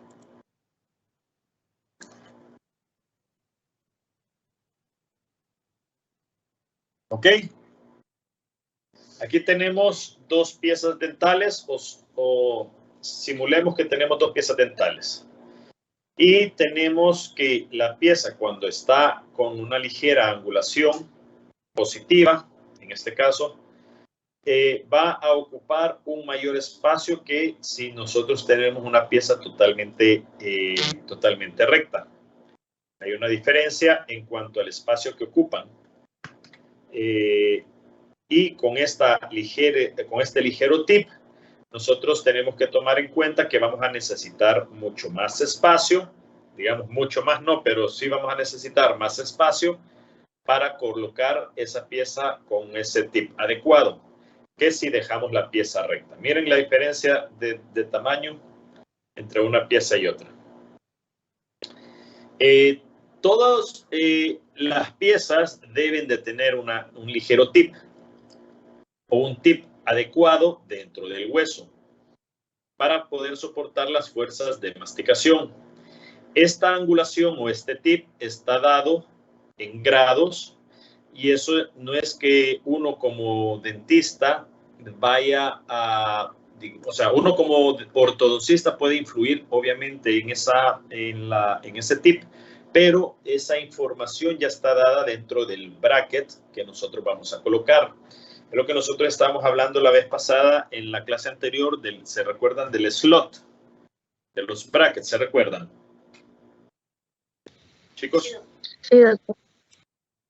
¿Ok? Aquí tenemos dos piezas dentales o simulemos que tenemos dos piezas dentales. Y tenemos que la pieza cuando está con una ligera angulación positiva, en este caso, va a ocupar un mayor espacio que si nosotros tenemos una pieza totalmente recta. Hay una diferencia en cuanto al espacio que ocupan. Y con este ligero tip, nosotros tenemos que tomar en cuenta que vamos a necesitar mucho más espacio, digamos mucho más no, pero sí vamos a necesitar más espacio para colocar esa pieza con ese tip adecuado, que si dejamos la pieza recta. Miren la diferencia de tamaño entre una pieza y otra. Todas las piezas deben de tener un ligero tip o un tip adecuado dentro del hueso para poder soportar las fuerzas de masticación. Esta angulación o este tip está dado en grados y eso no es que uno como dentista vaya a, o sea, uno como ortodoncista puede influir obviamente en ese tip, pero esa información ya está dada dentro del bracket que nosotros vamos a colocar. Es lo que nosotros estábamos hablando la vez pasada en la clase anterior, ¿se recuerdan del slot? De los brackets, ¿se recuerdan? Chicos. Sí, doctor.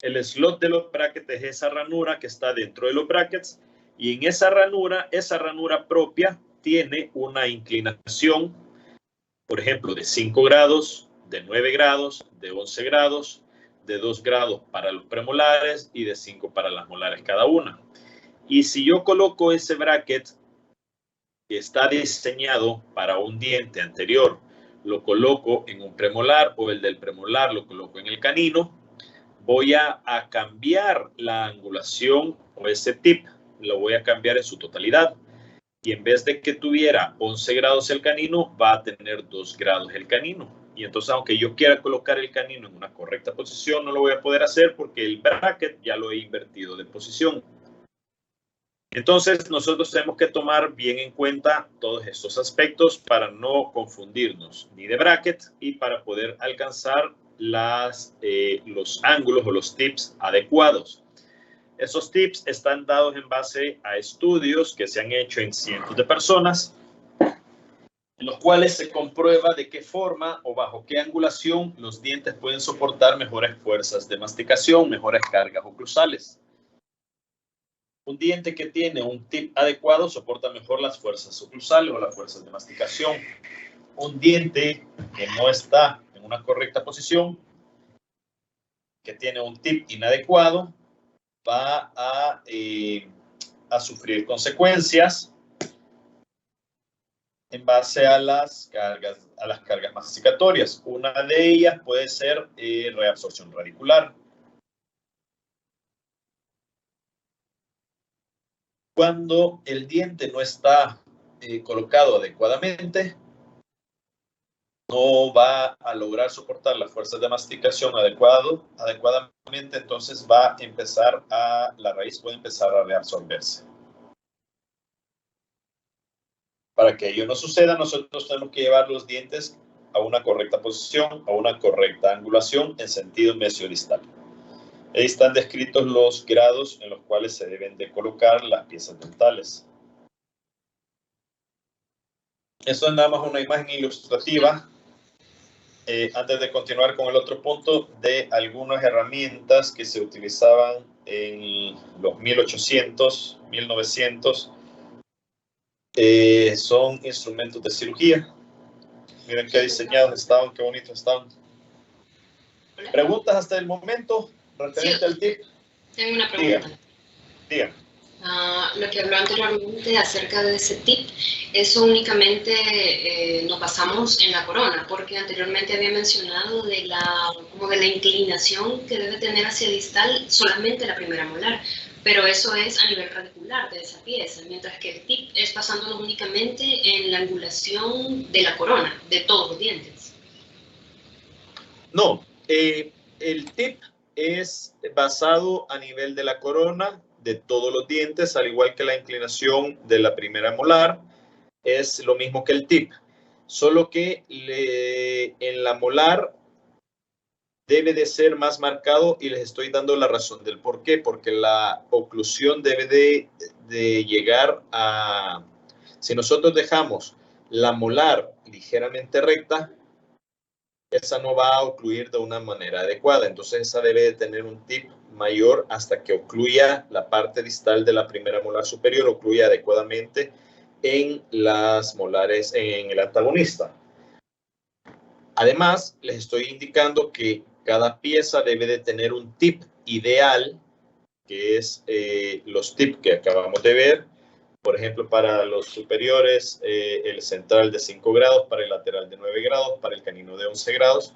El slot de los brackets es esa ranura que está dentro de los brackets y en esa ranura propia tiene una inclinación, por ejemplo, de 5 grados, de 9 grados, de 11 grados, de 2 grados para los premolares y de 5 para las molares cada una. Y si yo coloco ese bracket que está diseñado para un diente anterior, lo coloco en un premolar o el del premolar lo coloco en el canino, voy a cambiar la angulación o ese tip, lo voy a cambiar en su totalidad. Y en vez de que tuviera 11 grados el canino, va a tener 2 grados el canino. Y entonces, aunque yo quiera colocar el canino en una correcta posición, no lo voy a poder hacer porque el bracket ya lo he invertido de posición. Entonces, nosotros tenemos que tomar bien en cuenta todos estos aspectos para no confundirnos ni de bracket y para poder alcanzar los ángulos o los tips adecuados. Esos tips están dados en base a estudios que se han hecho en cientos de personas, en los cuales se comprueba de qué forma o bajo qué angulación los dientes pueden soportar mejores fuerzas de masticación, mejores cargas oclusales. Un diente que tiene un tip adecuado soporta mejor las fuerzas oclusales o las fuerzas de masticación. Un diente que no está en una correcta posición, que tiene un tip inadecuado, va a sufrir consecuencias en base a las cargas masificatorias. Una de ellas puede ser reabsorción radicular. Cuando el diente no está colocado adecuadamente, no va a lograr soportar las fuerzas de masticación adecuadamente, entonces va a empezar la raíz puede empezar a reabsorberse. Para que ello no suceda, nosotros tenemos que llevar los dientes a una correcta posición, a una correcta angulación en sentido mesiodistal. Ahí están descritos los grados en los cuales se deben de colocar las piezas dentales. Esto es nada más una imagen ilustrativa. Antes de continuar con el otro punto, de algunas herramientas que se utilizaban en los 1800, 1900, son instrumentos de cirugía. Miren qué diseñados estaban, qué bonitos estaban. ¿Preguntas hasta el momento referente al tip? Tengo una pregunta. Diga. Lo que habló anteriormente acerca de ese tip, eso únicamente nos basamos en la corona, porque anteriormente había mencionado como de la inclinación que debe tener hacia distal solamente la primera molar, pero eso es a nivel radicular de esa pieza, mientras que el tip es basándonos únicamente en la angulación de la corona, de todos los dientes. No, el tip es basado a nivel de la corona de todos los dientes, al igual que la inclinación de la primera molar, es lo mismo que el tip, solo que en la molar debe de ser más marcado y les estoy dando la razón del por qué, porque la oclusión debe de llegar a, si nosotros dejamos la molar ligeramente recta, esa no va a ocluir de una manera adecuada, entonces esa debe de tener un tip mayor hasta que ocluya la parte distal de la primera molar superior, ocluya adecuadamente en las molares, en el antagonista. Además, les estoy indicando que cada pieza debe de tener un tip ideal, que es los tips que acabamos de ver. Por ejemplo, para los superiores, el central de 5 grados, para el lateral de 9 grados, para el canino de 11 grados.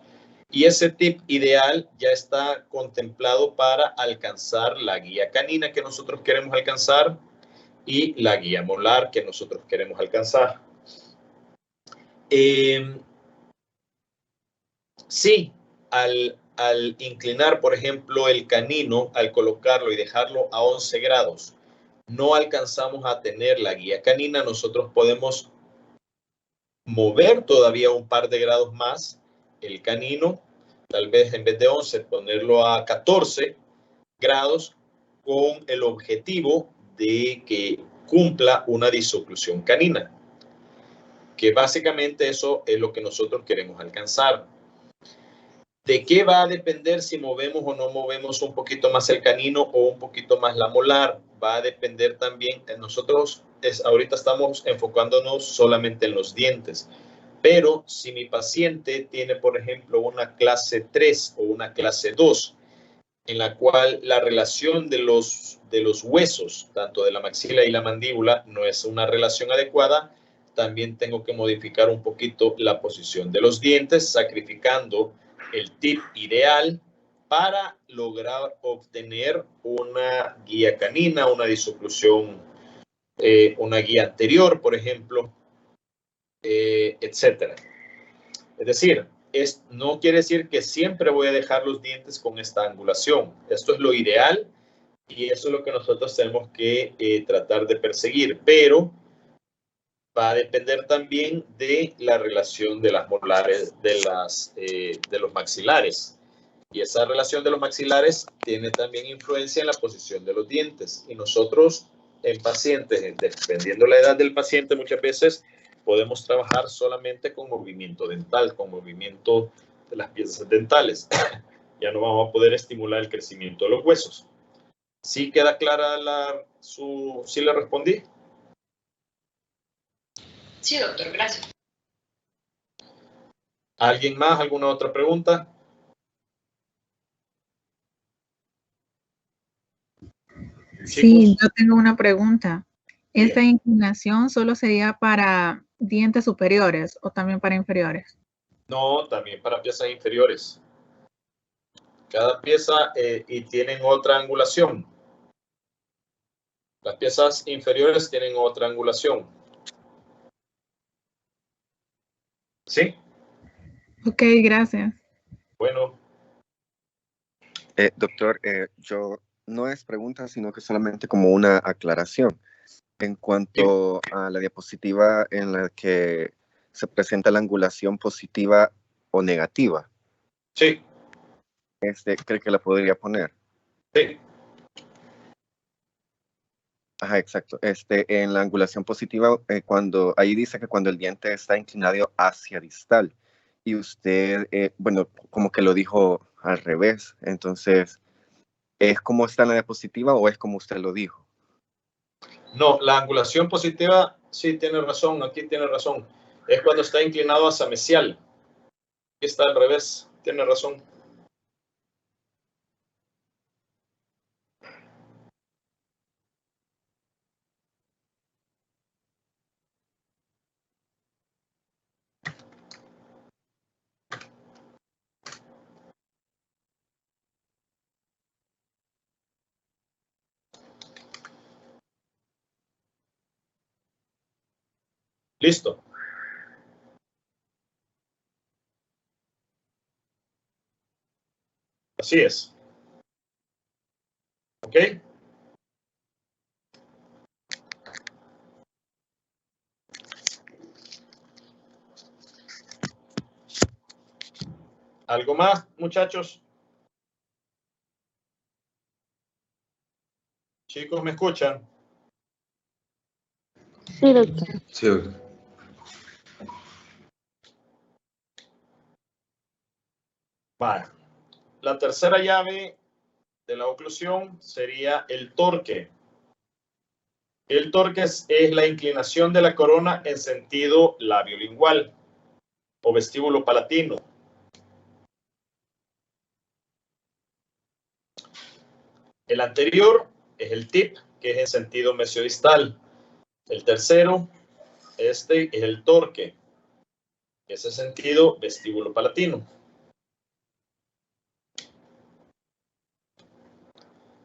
Y ese tip ideal ya está contemplado para alcanzar la guía canina que nosotros queremos alcanzar y la guía molar que nosotros queremos alcanzar. Sí, al inclinar, por ejemplo, el canino, al colocarlo y dejarlo a 11 grados, no alcanzamos a tener la guía canina, nosotros podemos mover todavía un par de grados más el canino, tal vez en vez de 11 ponerlo a 14 grados con el objetivo de que cumpla una disoclusión canina, que básicamente eso es lo que nosotros queremos alcanzar. ¿De qué va a depender si movemos o no movemos un poquito más el canino o un poquito más la molar? Va a depender también, nosotros ahorita estamos enfocándonos solamente en los dientes, pero si mi paciente tiene, por ejemplo, una clase 3 o una clase 2, en la cual la relación de los huesos, tanto de la maxila y la mandíbula, no es una relación adecuada, también tengo que modificar un poquito la posición de los dientes, sacrificando el tip ideal para lograr obtener una guía canina, una disoclusión, una guía anterior, por ejemplo, etcétera. Es decir, no quiere decir que siempre voy a dejar los dientes con esta angulación. Esto es lo ideal y eso es lo que nosotros tenemos que tratar de perseguir, pero va a depender también de la relación de las molares, de los maxilares. Y esa relación de los maxilares tiene también influencia en la posición de los dientes. Y nosotros, en pacientes, dependiendo la edad del paciente, muchas veces podemos trabajar solamente con movimiento dental, con movimiento de las piezas dentales. Ya no vamos a poder estimular el crecimiento de los huesos. ¿Sí queda clara sí le respondí? Sí, doctor, gracias. ¿Alguien más? ¿Alguna otra pregunta? Sí, yo tengo una pregunta. ¿Esta inclinación solo sería para dientes superiores o también para inferiores? No, también para piezas inferiores. Cada pieza y tienen otra angulación. Las piezas inferiores tienen otra angulación. ¿Sí? Ok, gracias. Bueno. Doctor, yo no es pregunta, sino que solamente como una aclaración. En cuanto a la diapositiva en la que se presenta la angulación positiva o negativa. Sí. ¿Cree que la podría poner? Sí. Ajá, exacto. En la angulación positiva, ahí dice que cuando el diente está inclinado hacia distal, y usted, bueno, como que lo dijo al revés. Entonces, ¿es como está en la diapositiva o es como usted lo dijo? No, la angulación positiva, sí, tiene razón, aquí tiene razón. Es cuando está inclinado hacia mesial. Aquí está al revés, tiene razón. Listo. Así es. ¿Ok? ¿Algo más, muchachos? Chicos, ¿me escuchan? Sí, doctor. Sí, doctor. Vale. La tercera llave de la oclusión sería el torque. El torque es la inclinación de la corona en sentido labiolingual o vestíbulo palatino. El anterior es el tip, que es en sentido mesiodistal. El tercero, es el torque, ese sentido vestíbulo palatino.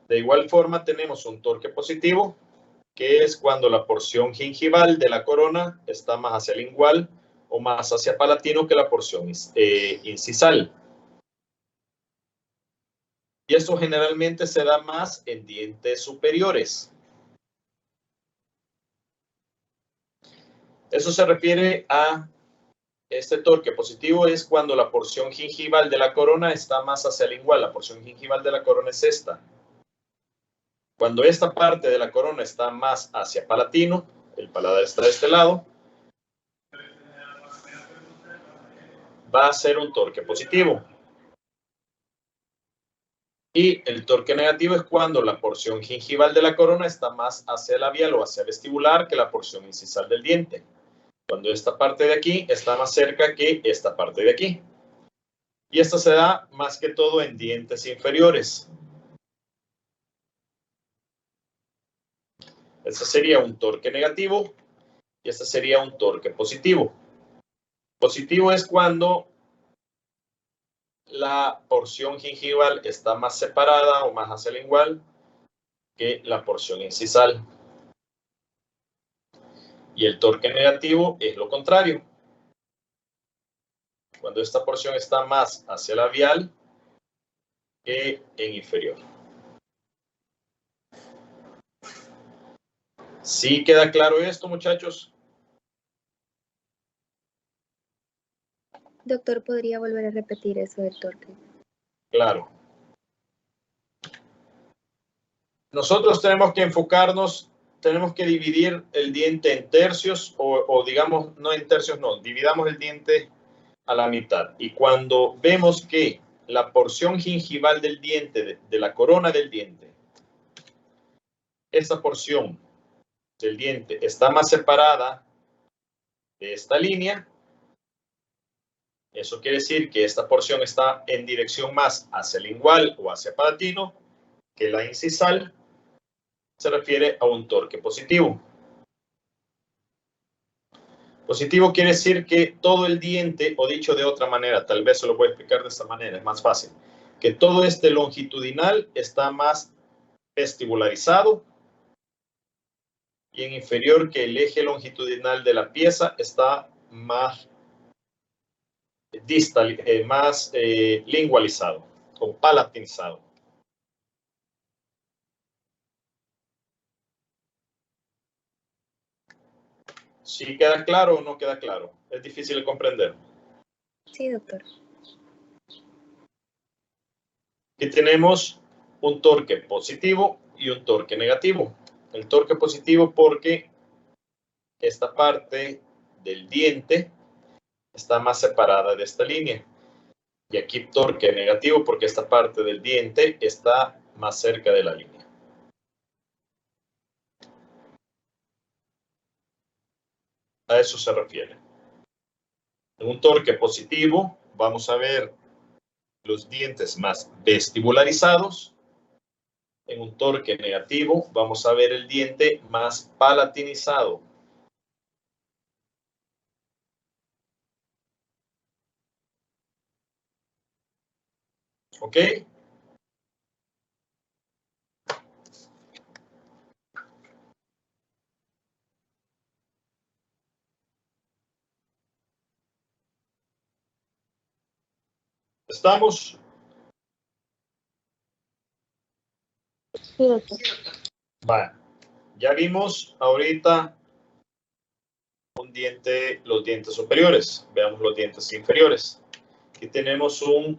De igual forma tenemos un torque positivo, que es cuando la porción gingival de la corona está más hacia lingual o más hacia palatino que la porción incisal. Y esto generalmente se da más en dientes superiores. Eso se refiere a este torque positivo, es cuando la porción gingival de la corona está más hacia lingual. La porción gingival de la corona es esta. Cuando esta parte de la corona está más hacia palatino, el paladar está de este lado, va a ser un torque positivo. Y el torque negativo es cuando la porción gingival de la corona está más hacia labial o hacia vestibular que la porción incisal del diente. Cuando esta parte de aquí está más cerca que esta parte de aquí. Y esto se da más que todo en dientes inferiores. Este sería un torque negativo y este sería un torque positivo. Positivo es cuando la porción gingival está más separada o más hacia lingual que la porción incisal. Y el torque negativo es lo contrario. Cuando esta porción está más hacia labial que en inferior. ¿Sí queda claro esto, muchachos? Doctor, ¿podría volver a repetir eso del torque? Claro. Nosotros tenemos que enfocarnos, tenemos que dividir el diente en tercios o digamos, no en tercios, no, dividamos el diente a la mitad. Y cuando vemos que la porción gingival del diente, de la corona del diente, esta porción del diente está más separada de esta línea, eso quiere decir que esta porción está en dirección más hacia lingual o hacia palatino que la incisal, se refiere a un torque positivo. Positivo quiere decir que todo el diente, o dicho de otra manera, tal vez se lo voy a explicar de esta manera, es más fácil, que todo este longitudinal está más vestibularizado y en inferior que el eje longitudinal de la pieza está más distal, más lingualizado o palatinizado. ¿Sí queda claro o no queda claro? Es difícil de comprender. Sí, doctor. Aquí tenemos un torque positivo y un torque negativo. El torque positivo porque esta parte del diente está más separada de esta línea. Y aquí torque negativo porque esta parte del diente está más cerca de la línea. A eso se refiere. En un torque positivo vamos a ver los dientes más vestibularizados. En un torque negativo vamos a ver el diente más palatinizado. ¿Ok? ¿Estamos? Sí, doctor. Vale. Ya vimos ahorita un diente, los dientes superiores. Veamos los dientes inferiores. Aquí tenemos un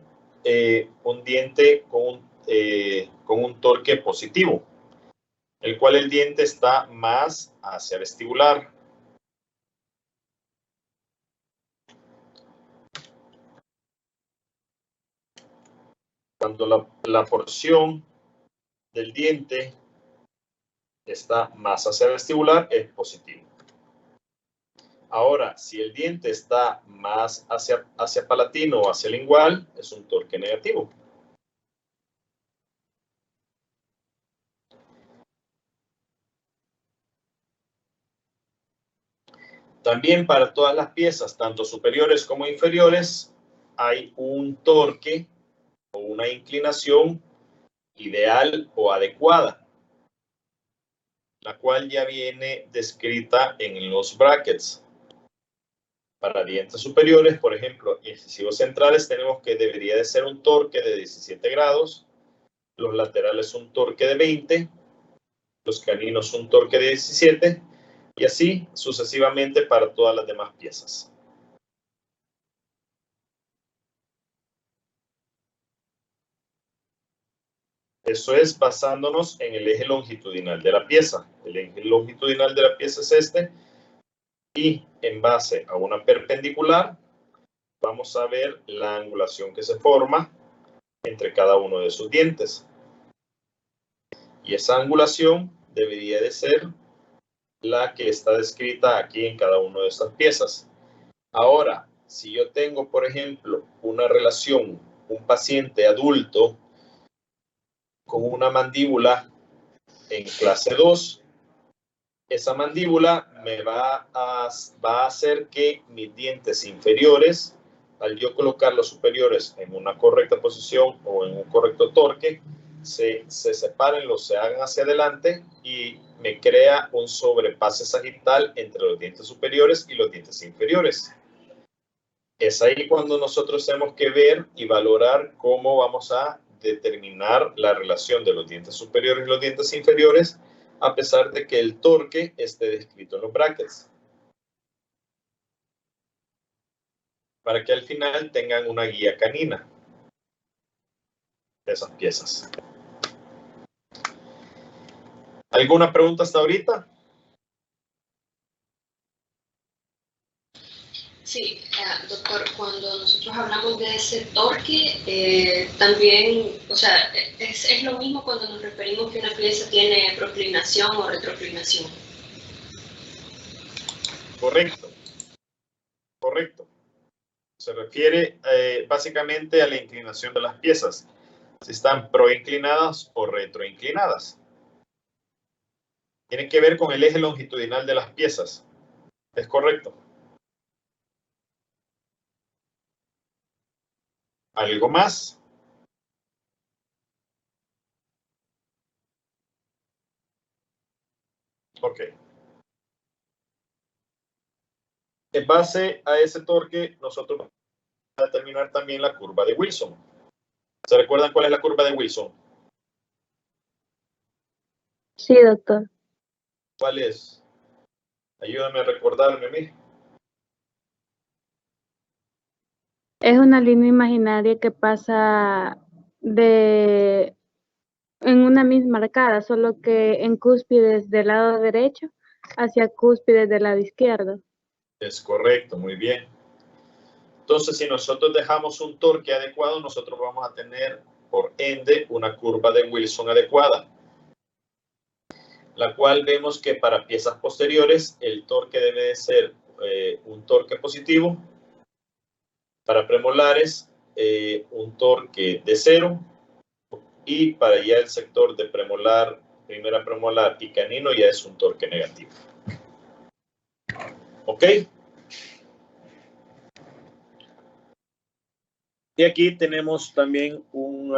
diente con un torque positivo, el cual el diente está más hacia vestibular. Cuando la porción del diente está más hacia vestibular, es positivo. Ahora, si el diente está más hacia palatino o hacia lingual, es un torque negativo. También para todas las piezas, tanto superiores como inferiores, hay un torque o una inclinación ideal o adecuada, la cual ya viene descrita en los brackets. Para dientes superiores, por ejemplo, incisivos centrales, tenemos que debería de ser un torque de 17 grados, los laterales un torque de 20, los caninos un torque de 17, y así sucesivamente para todas las demás piezas. Eso es basándonos en el eje longitudinal de la pieza. El eje longitudinal de la pieza es este. Y en base a una perpendicular, vamos a ver la angulación que se forma entre cada uno de sus dientes. Y esa angulación debería de ser la que está descrita aquí en cada una de estas piezas. Ahora, si yo tengo, por ejemplo, una relación, un paciente adulto con una mandíbula en clase 2, esa mandíbula me va a hacer que mis dientes inferiores, al yo colocar los superiores en una correcta posición o en un correcto torque, se separen, se hagan hacia adelante y me crea un sobrepase sagital entre los dientes superiores y los dientes inferiores. Es ahí cuando nosotros tenemos que ver y valorar cómo vamos a determinar la relación de los dientes superiores y los dientes inferiores, a pesar de que el torque esté descrito en los brackets. Para que al final tengan una guía canina de esas piezas. ¿Alguna pregunta hasta ahorita? Sí, doctor, cuando nosotros hablamos de ese torque, también, o sea, es lo mismo cuando nos referimos que una pieza tiene proclinación o retroclinación. Correcto. Correcto. Se refiere básicamente a la inclinación de las piezas, si están proinclinadas o retroinclinadas. Tiene que ver con el eje longitudinal de las piezas. ¿Es correcto? ¿Algo más? Ok. En base a ese torque, nosotros vamos a determinar también la curva de Wilson. ¿Se recuerdan cuál es la curva de Wilson? Sí, doctor. ¿Cuál es? Ayúdame a recordarme a mí. Es una línea imaginaria que pasa en una misma arcada, solo que en cúspides del lado derecho hacia cúspides del lado izquierdo. Es correcto, muy bien. Entonces, si nosotros dejamos un torque adecuado, nosotros vamos a tener, por ende, una curva de Wilson adecuada, la cual vemos que para piezas posteriores el torque debe de ser un torque positivo, para premolares un torque de 0, y para ya el sector de premolar, primera premolar y canino ya es un torque negativo. ¿Ok? Y aquí tenemos también un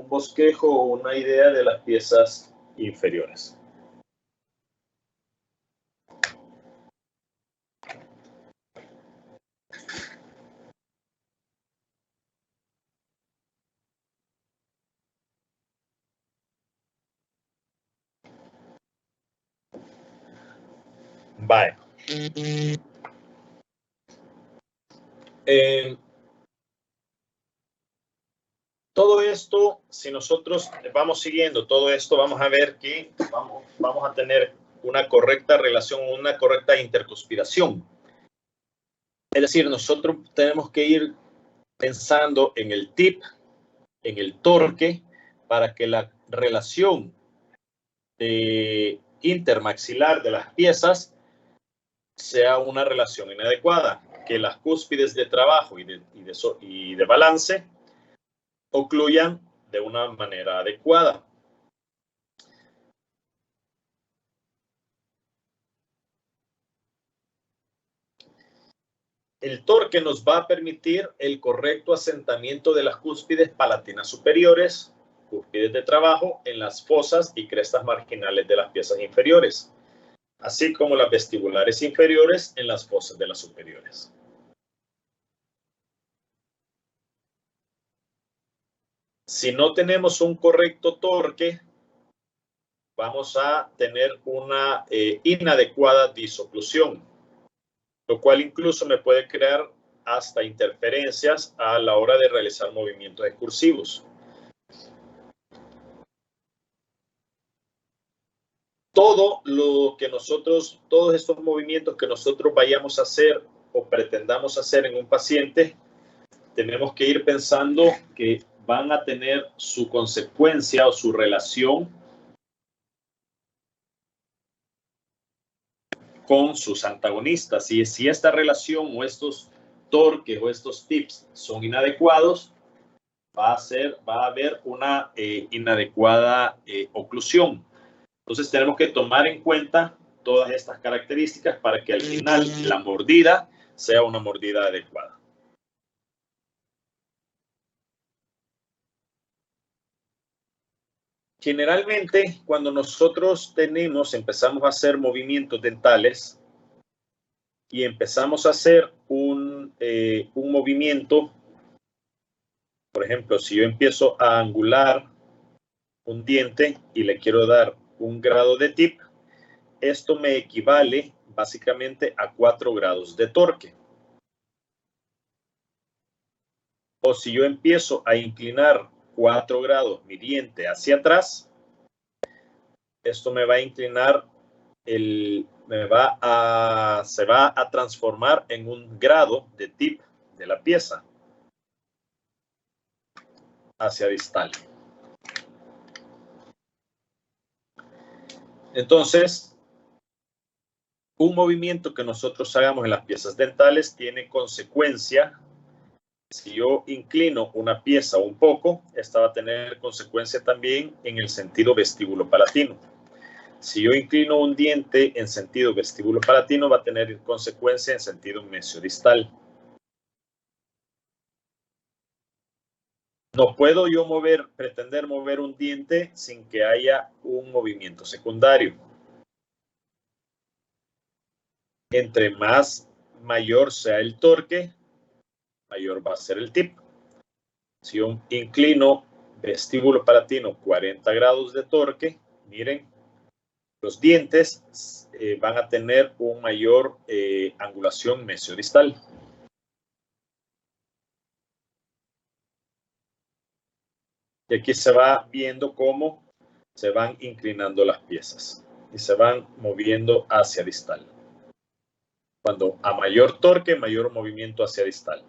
bosquejo o una idea de las piezas inferiores. Vale. Todo esto, si nosotros vamos siguiendo todo esto, vamos a ver que vamos a tener una correcta relación, una correcta interconspiración. Es decir, nosotros tenemos que ir pensando en el tip, en el torque, para que la relación intermaxilar de las piezas sea una relación inadecuada, que las cúspides de trabajo y de balance ocluyan de una manera adecuada. El torque nos va a permitir el correcto asentamiento de las cúspides palatinas superiores, cúspides de trabajo, en las fosas y crestas marginales de las piezas inferiores, así como las vestibulares inferiores en las fosas de las superiores. Si no tenemos un correcto torque, vamos a tener una inadecuada disoclusión, lo cual incluso me puede crear hasta interferencias a la hora de realizar movimientos excursivos. Todos estos movimientos que nosotros vayamos a hacer o pretendamos hacer en un paciente, tenemos que ir pensando que van a tener su consecuencia o su relación con sus antagonistas. Y si esta relación o estos torques o estos tips son inadecuados, va a haber una inadecuada oclusión. Entonces tenemos que tomar en cuenta todas estas características para que al final la mordida sea una mordida adecuada. Generalmente, cuando nosotros empezamos a hacer movimientos dentales y empezamos a hacer un movimiento, por ejemplo, si yo empiezo a angular un diente y le quiero dar un grado de tip, esto me equivale básicamente a 4 grados de torque. O si yo empiezo a inclinar 4 grados mi diente hacia atrás, esto me va a inclinar, se va a transformar en un grado de tip de la pieza hacia distal. Entonces, un movimiento que nosotros hagamos en las piezas dentales tiene consecuencia. Si yo inclino una pieza un poco, esta va a tener consecuencia también en el sentido vestíbulo-palatino. Si yo inclino un diente en sentido vestíbulo-palatino, va a tener consecuencia en sentido mesiodistal. No puedo yo pretender mover un diente sin que haya un movimiento secundario. Entre mayor sea el torque, mayor va a ser el tip. Si yo inclino vestíbulo palatino 40 grados de torque, miren, los dientes van a tener una mayor angulación mesiodistal. Y aquí se va viendo cómo se van inclinando las piezas y se van moviendo hacia distal. Cuando a mayor torque, mayor movimiento hacia distal.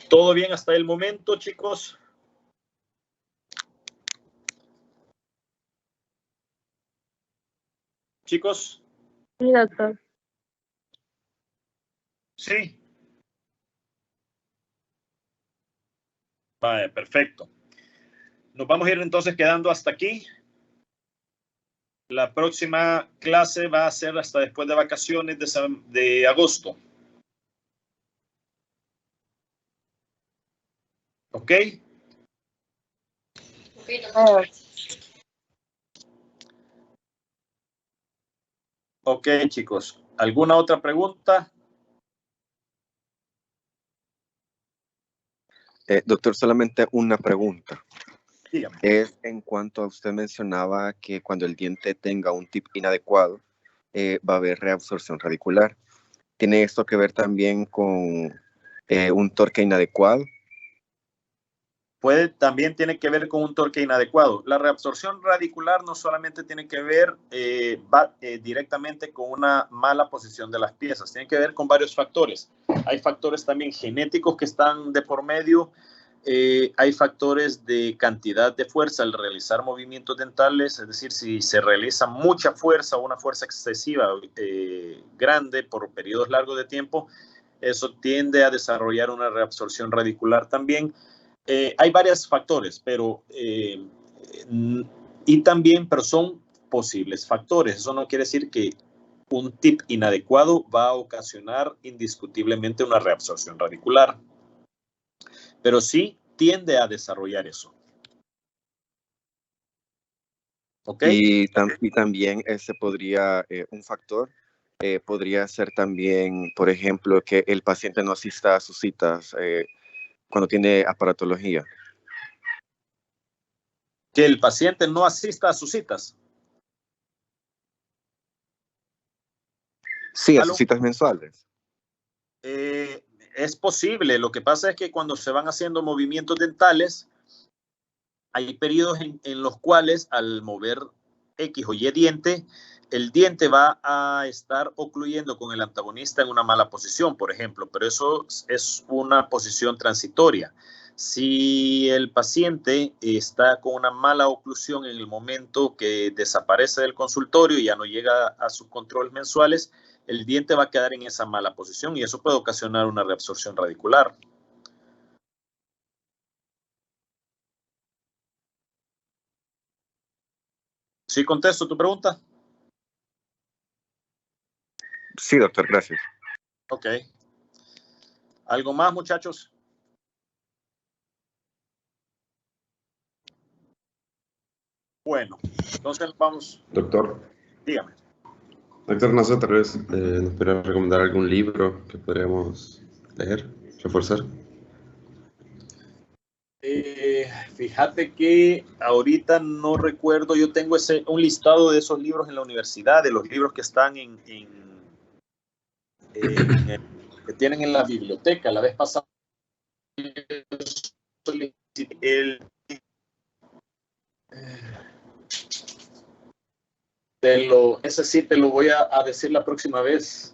¿Todo bien hasta el momento, chicos? ¿Chicos? Sí, doctor. Sí. Vale, perfecto. Nos vamos a ir entonces quedando hasta aquí. La próxima clase va a ser hasta después de vacaciones de agosto. ¿Ok? Ok, chicos. ¿Alguna otra pregunta? Doctor, solamente una pregunta. Dígame. Es en cuanto a usted mencionaba que cuando el diente tenga un tip inadecuado, va a haber reabsorción radicular. ¿Tiene esto que ver también con un torque inadecuado? También tiene que ver con un torque inadecuado. La reabsorción radicular no solamente tiene que ver directamente con una mala posición de las piezas, tiene que ver con varios factores. Hay factores también genéticos que están de por medio, hay factores de cantidad de fuerza al realizar movimientos dentales, es decir, si se realiza mucha fuerza o una fuerza excesiva grande por periodos largos de tiempo, eso tiende a desarrollar una reabsorción radicular también. Hay varios factores, pero son posibles factores. Eso no quiere decir que un tip inadecuado va a ocasionar indiscutiblemente una reabsorción radicular, pero sí tiende a desarrollar eso. ¿Ok? Y también ese podría, un factor, podría ser también, por ejemplo, que el paciente no asista a sus citas cuando tiene aparatología. Que el paciente no asista a sus citas. Sí, a sus citas mensuales. Es posible. Lo que pasa es que cuando se van haciendo movimientos dentales, hay periodos en los cuales al mover X o Y diente, el diente va a estar ocluyendo con el antagonista en una mala posición, por ejemplo, pero eso es una posición transitoria. Si el paciente está con una mala oclusión en el momento que desaparece del consultorio y ya no llega a sus controles mensuales, el diente va a quedar en esa mala posición y eso puede ocasionar una reabsorción radicular. ¿Sí contesto tu pregunta? Sí, doctor, gracias. Ok. ¿Algo más, muchachos? Bueno, entonces vamos. Doctor. Dígame. Doctor, no sé, tal vez nos podría recomendar algún libro que podríamos leer, reforzar. Fíjate que ahorita no recuerdo, yo tengo un listado de esos libros en la universidad, de los libros que están que tienen en la biblioteca. La vez pasada ese sí te lo voy a decir la próxima vez.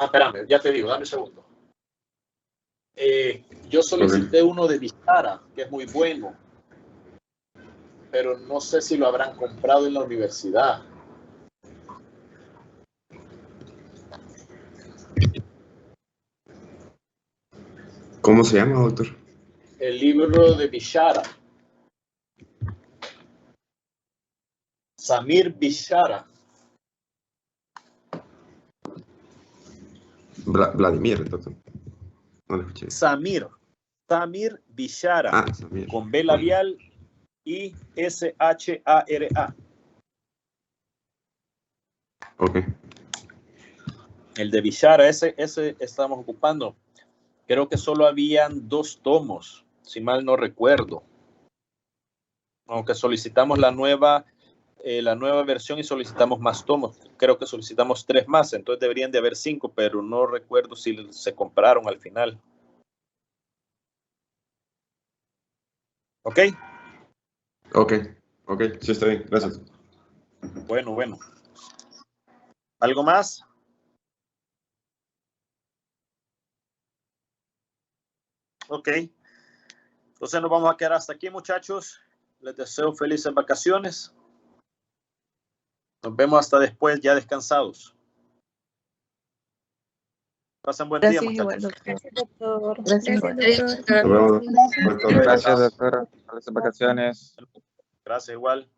Espérame, ya te digo, dame un segundo. Yo solicité uno de Bishara, que es muy bueno, pero no sé si lo habrán comprado en la universidad. ¿Cómo se llama, doctor? El libro de Bishara. Samir Bishara. Vladimir, doctor. No lo escuché. Samir Bishara, Ah, Samir. con B labial y S-H-A-R-A. Ok. El de Bishara, ese estamos ocupando. Creo que solo habían 2 tomos, si mal no recuerdo. Aunque solicitamos la nueva versión y solicitamos más tomos. Creo que solicitamos 3 más, entonces deberían de haber 5, pero no recuerdo si se compraron al final. ¿Ok? Ok, sí está bien, gracias. Bueno. ¿Algo más? Ok. Entonces nos vamos a quedar hasta aquí, muchachos. Les deseo felices vacaciones. Nos vemos hasta después, ya descansados. Pasen buen día, muchachos. Gracias, doctor. Gracias, Nos vemos. Gracias, doctora. Felices vacaciones. Gracias, igual.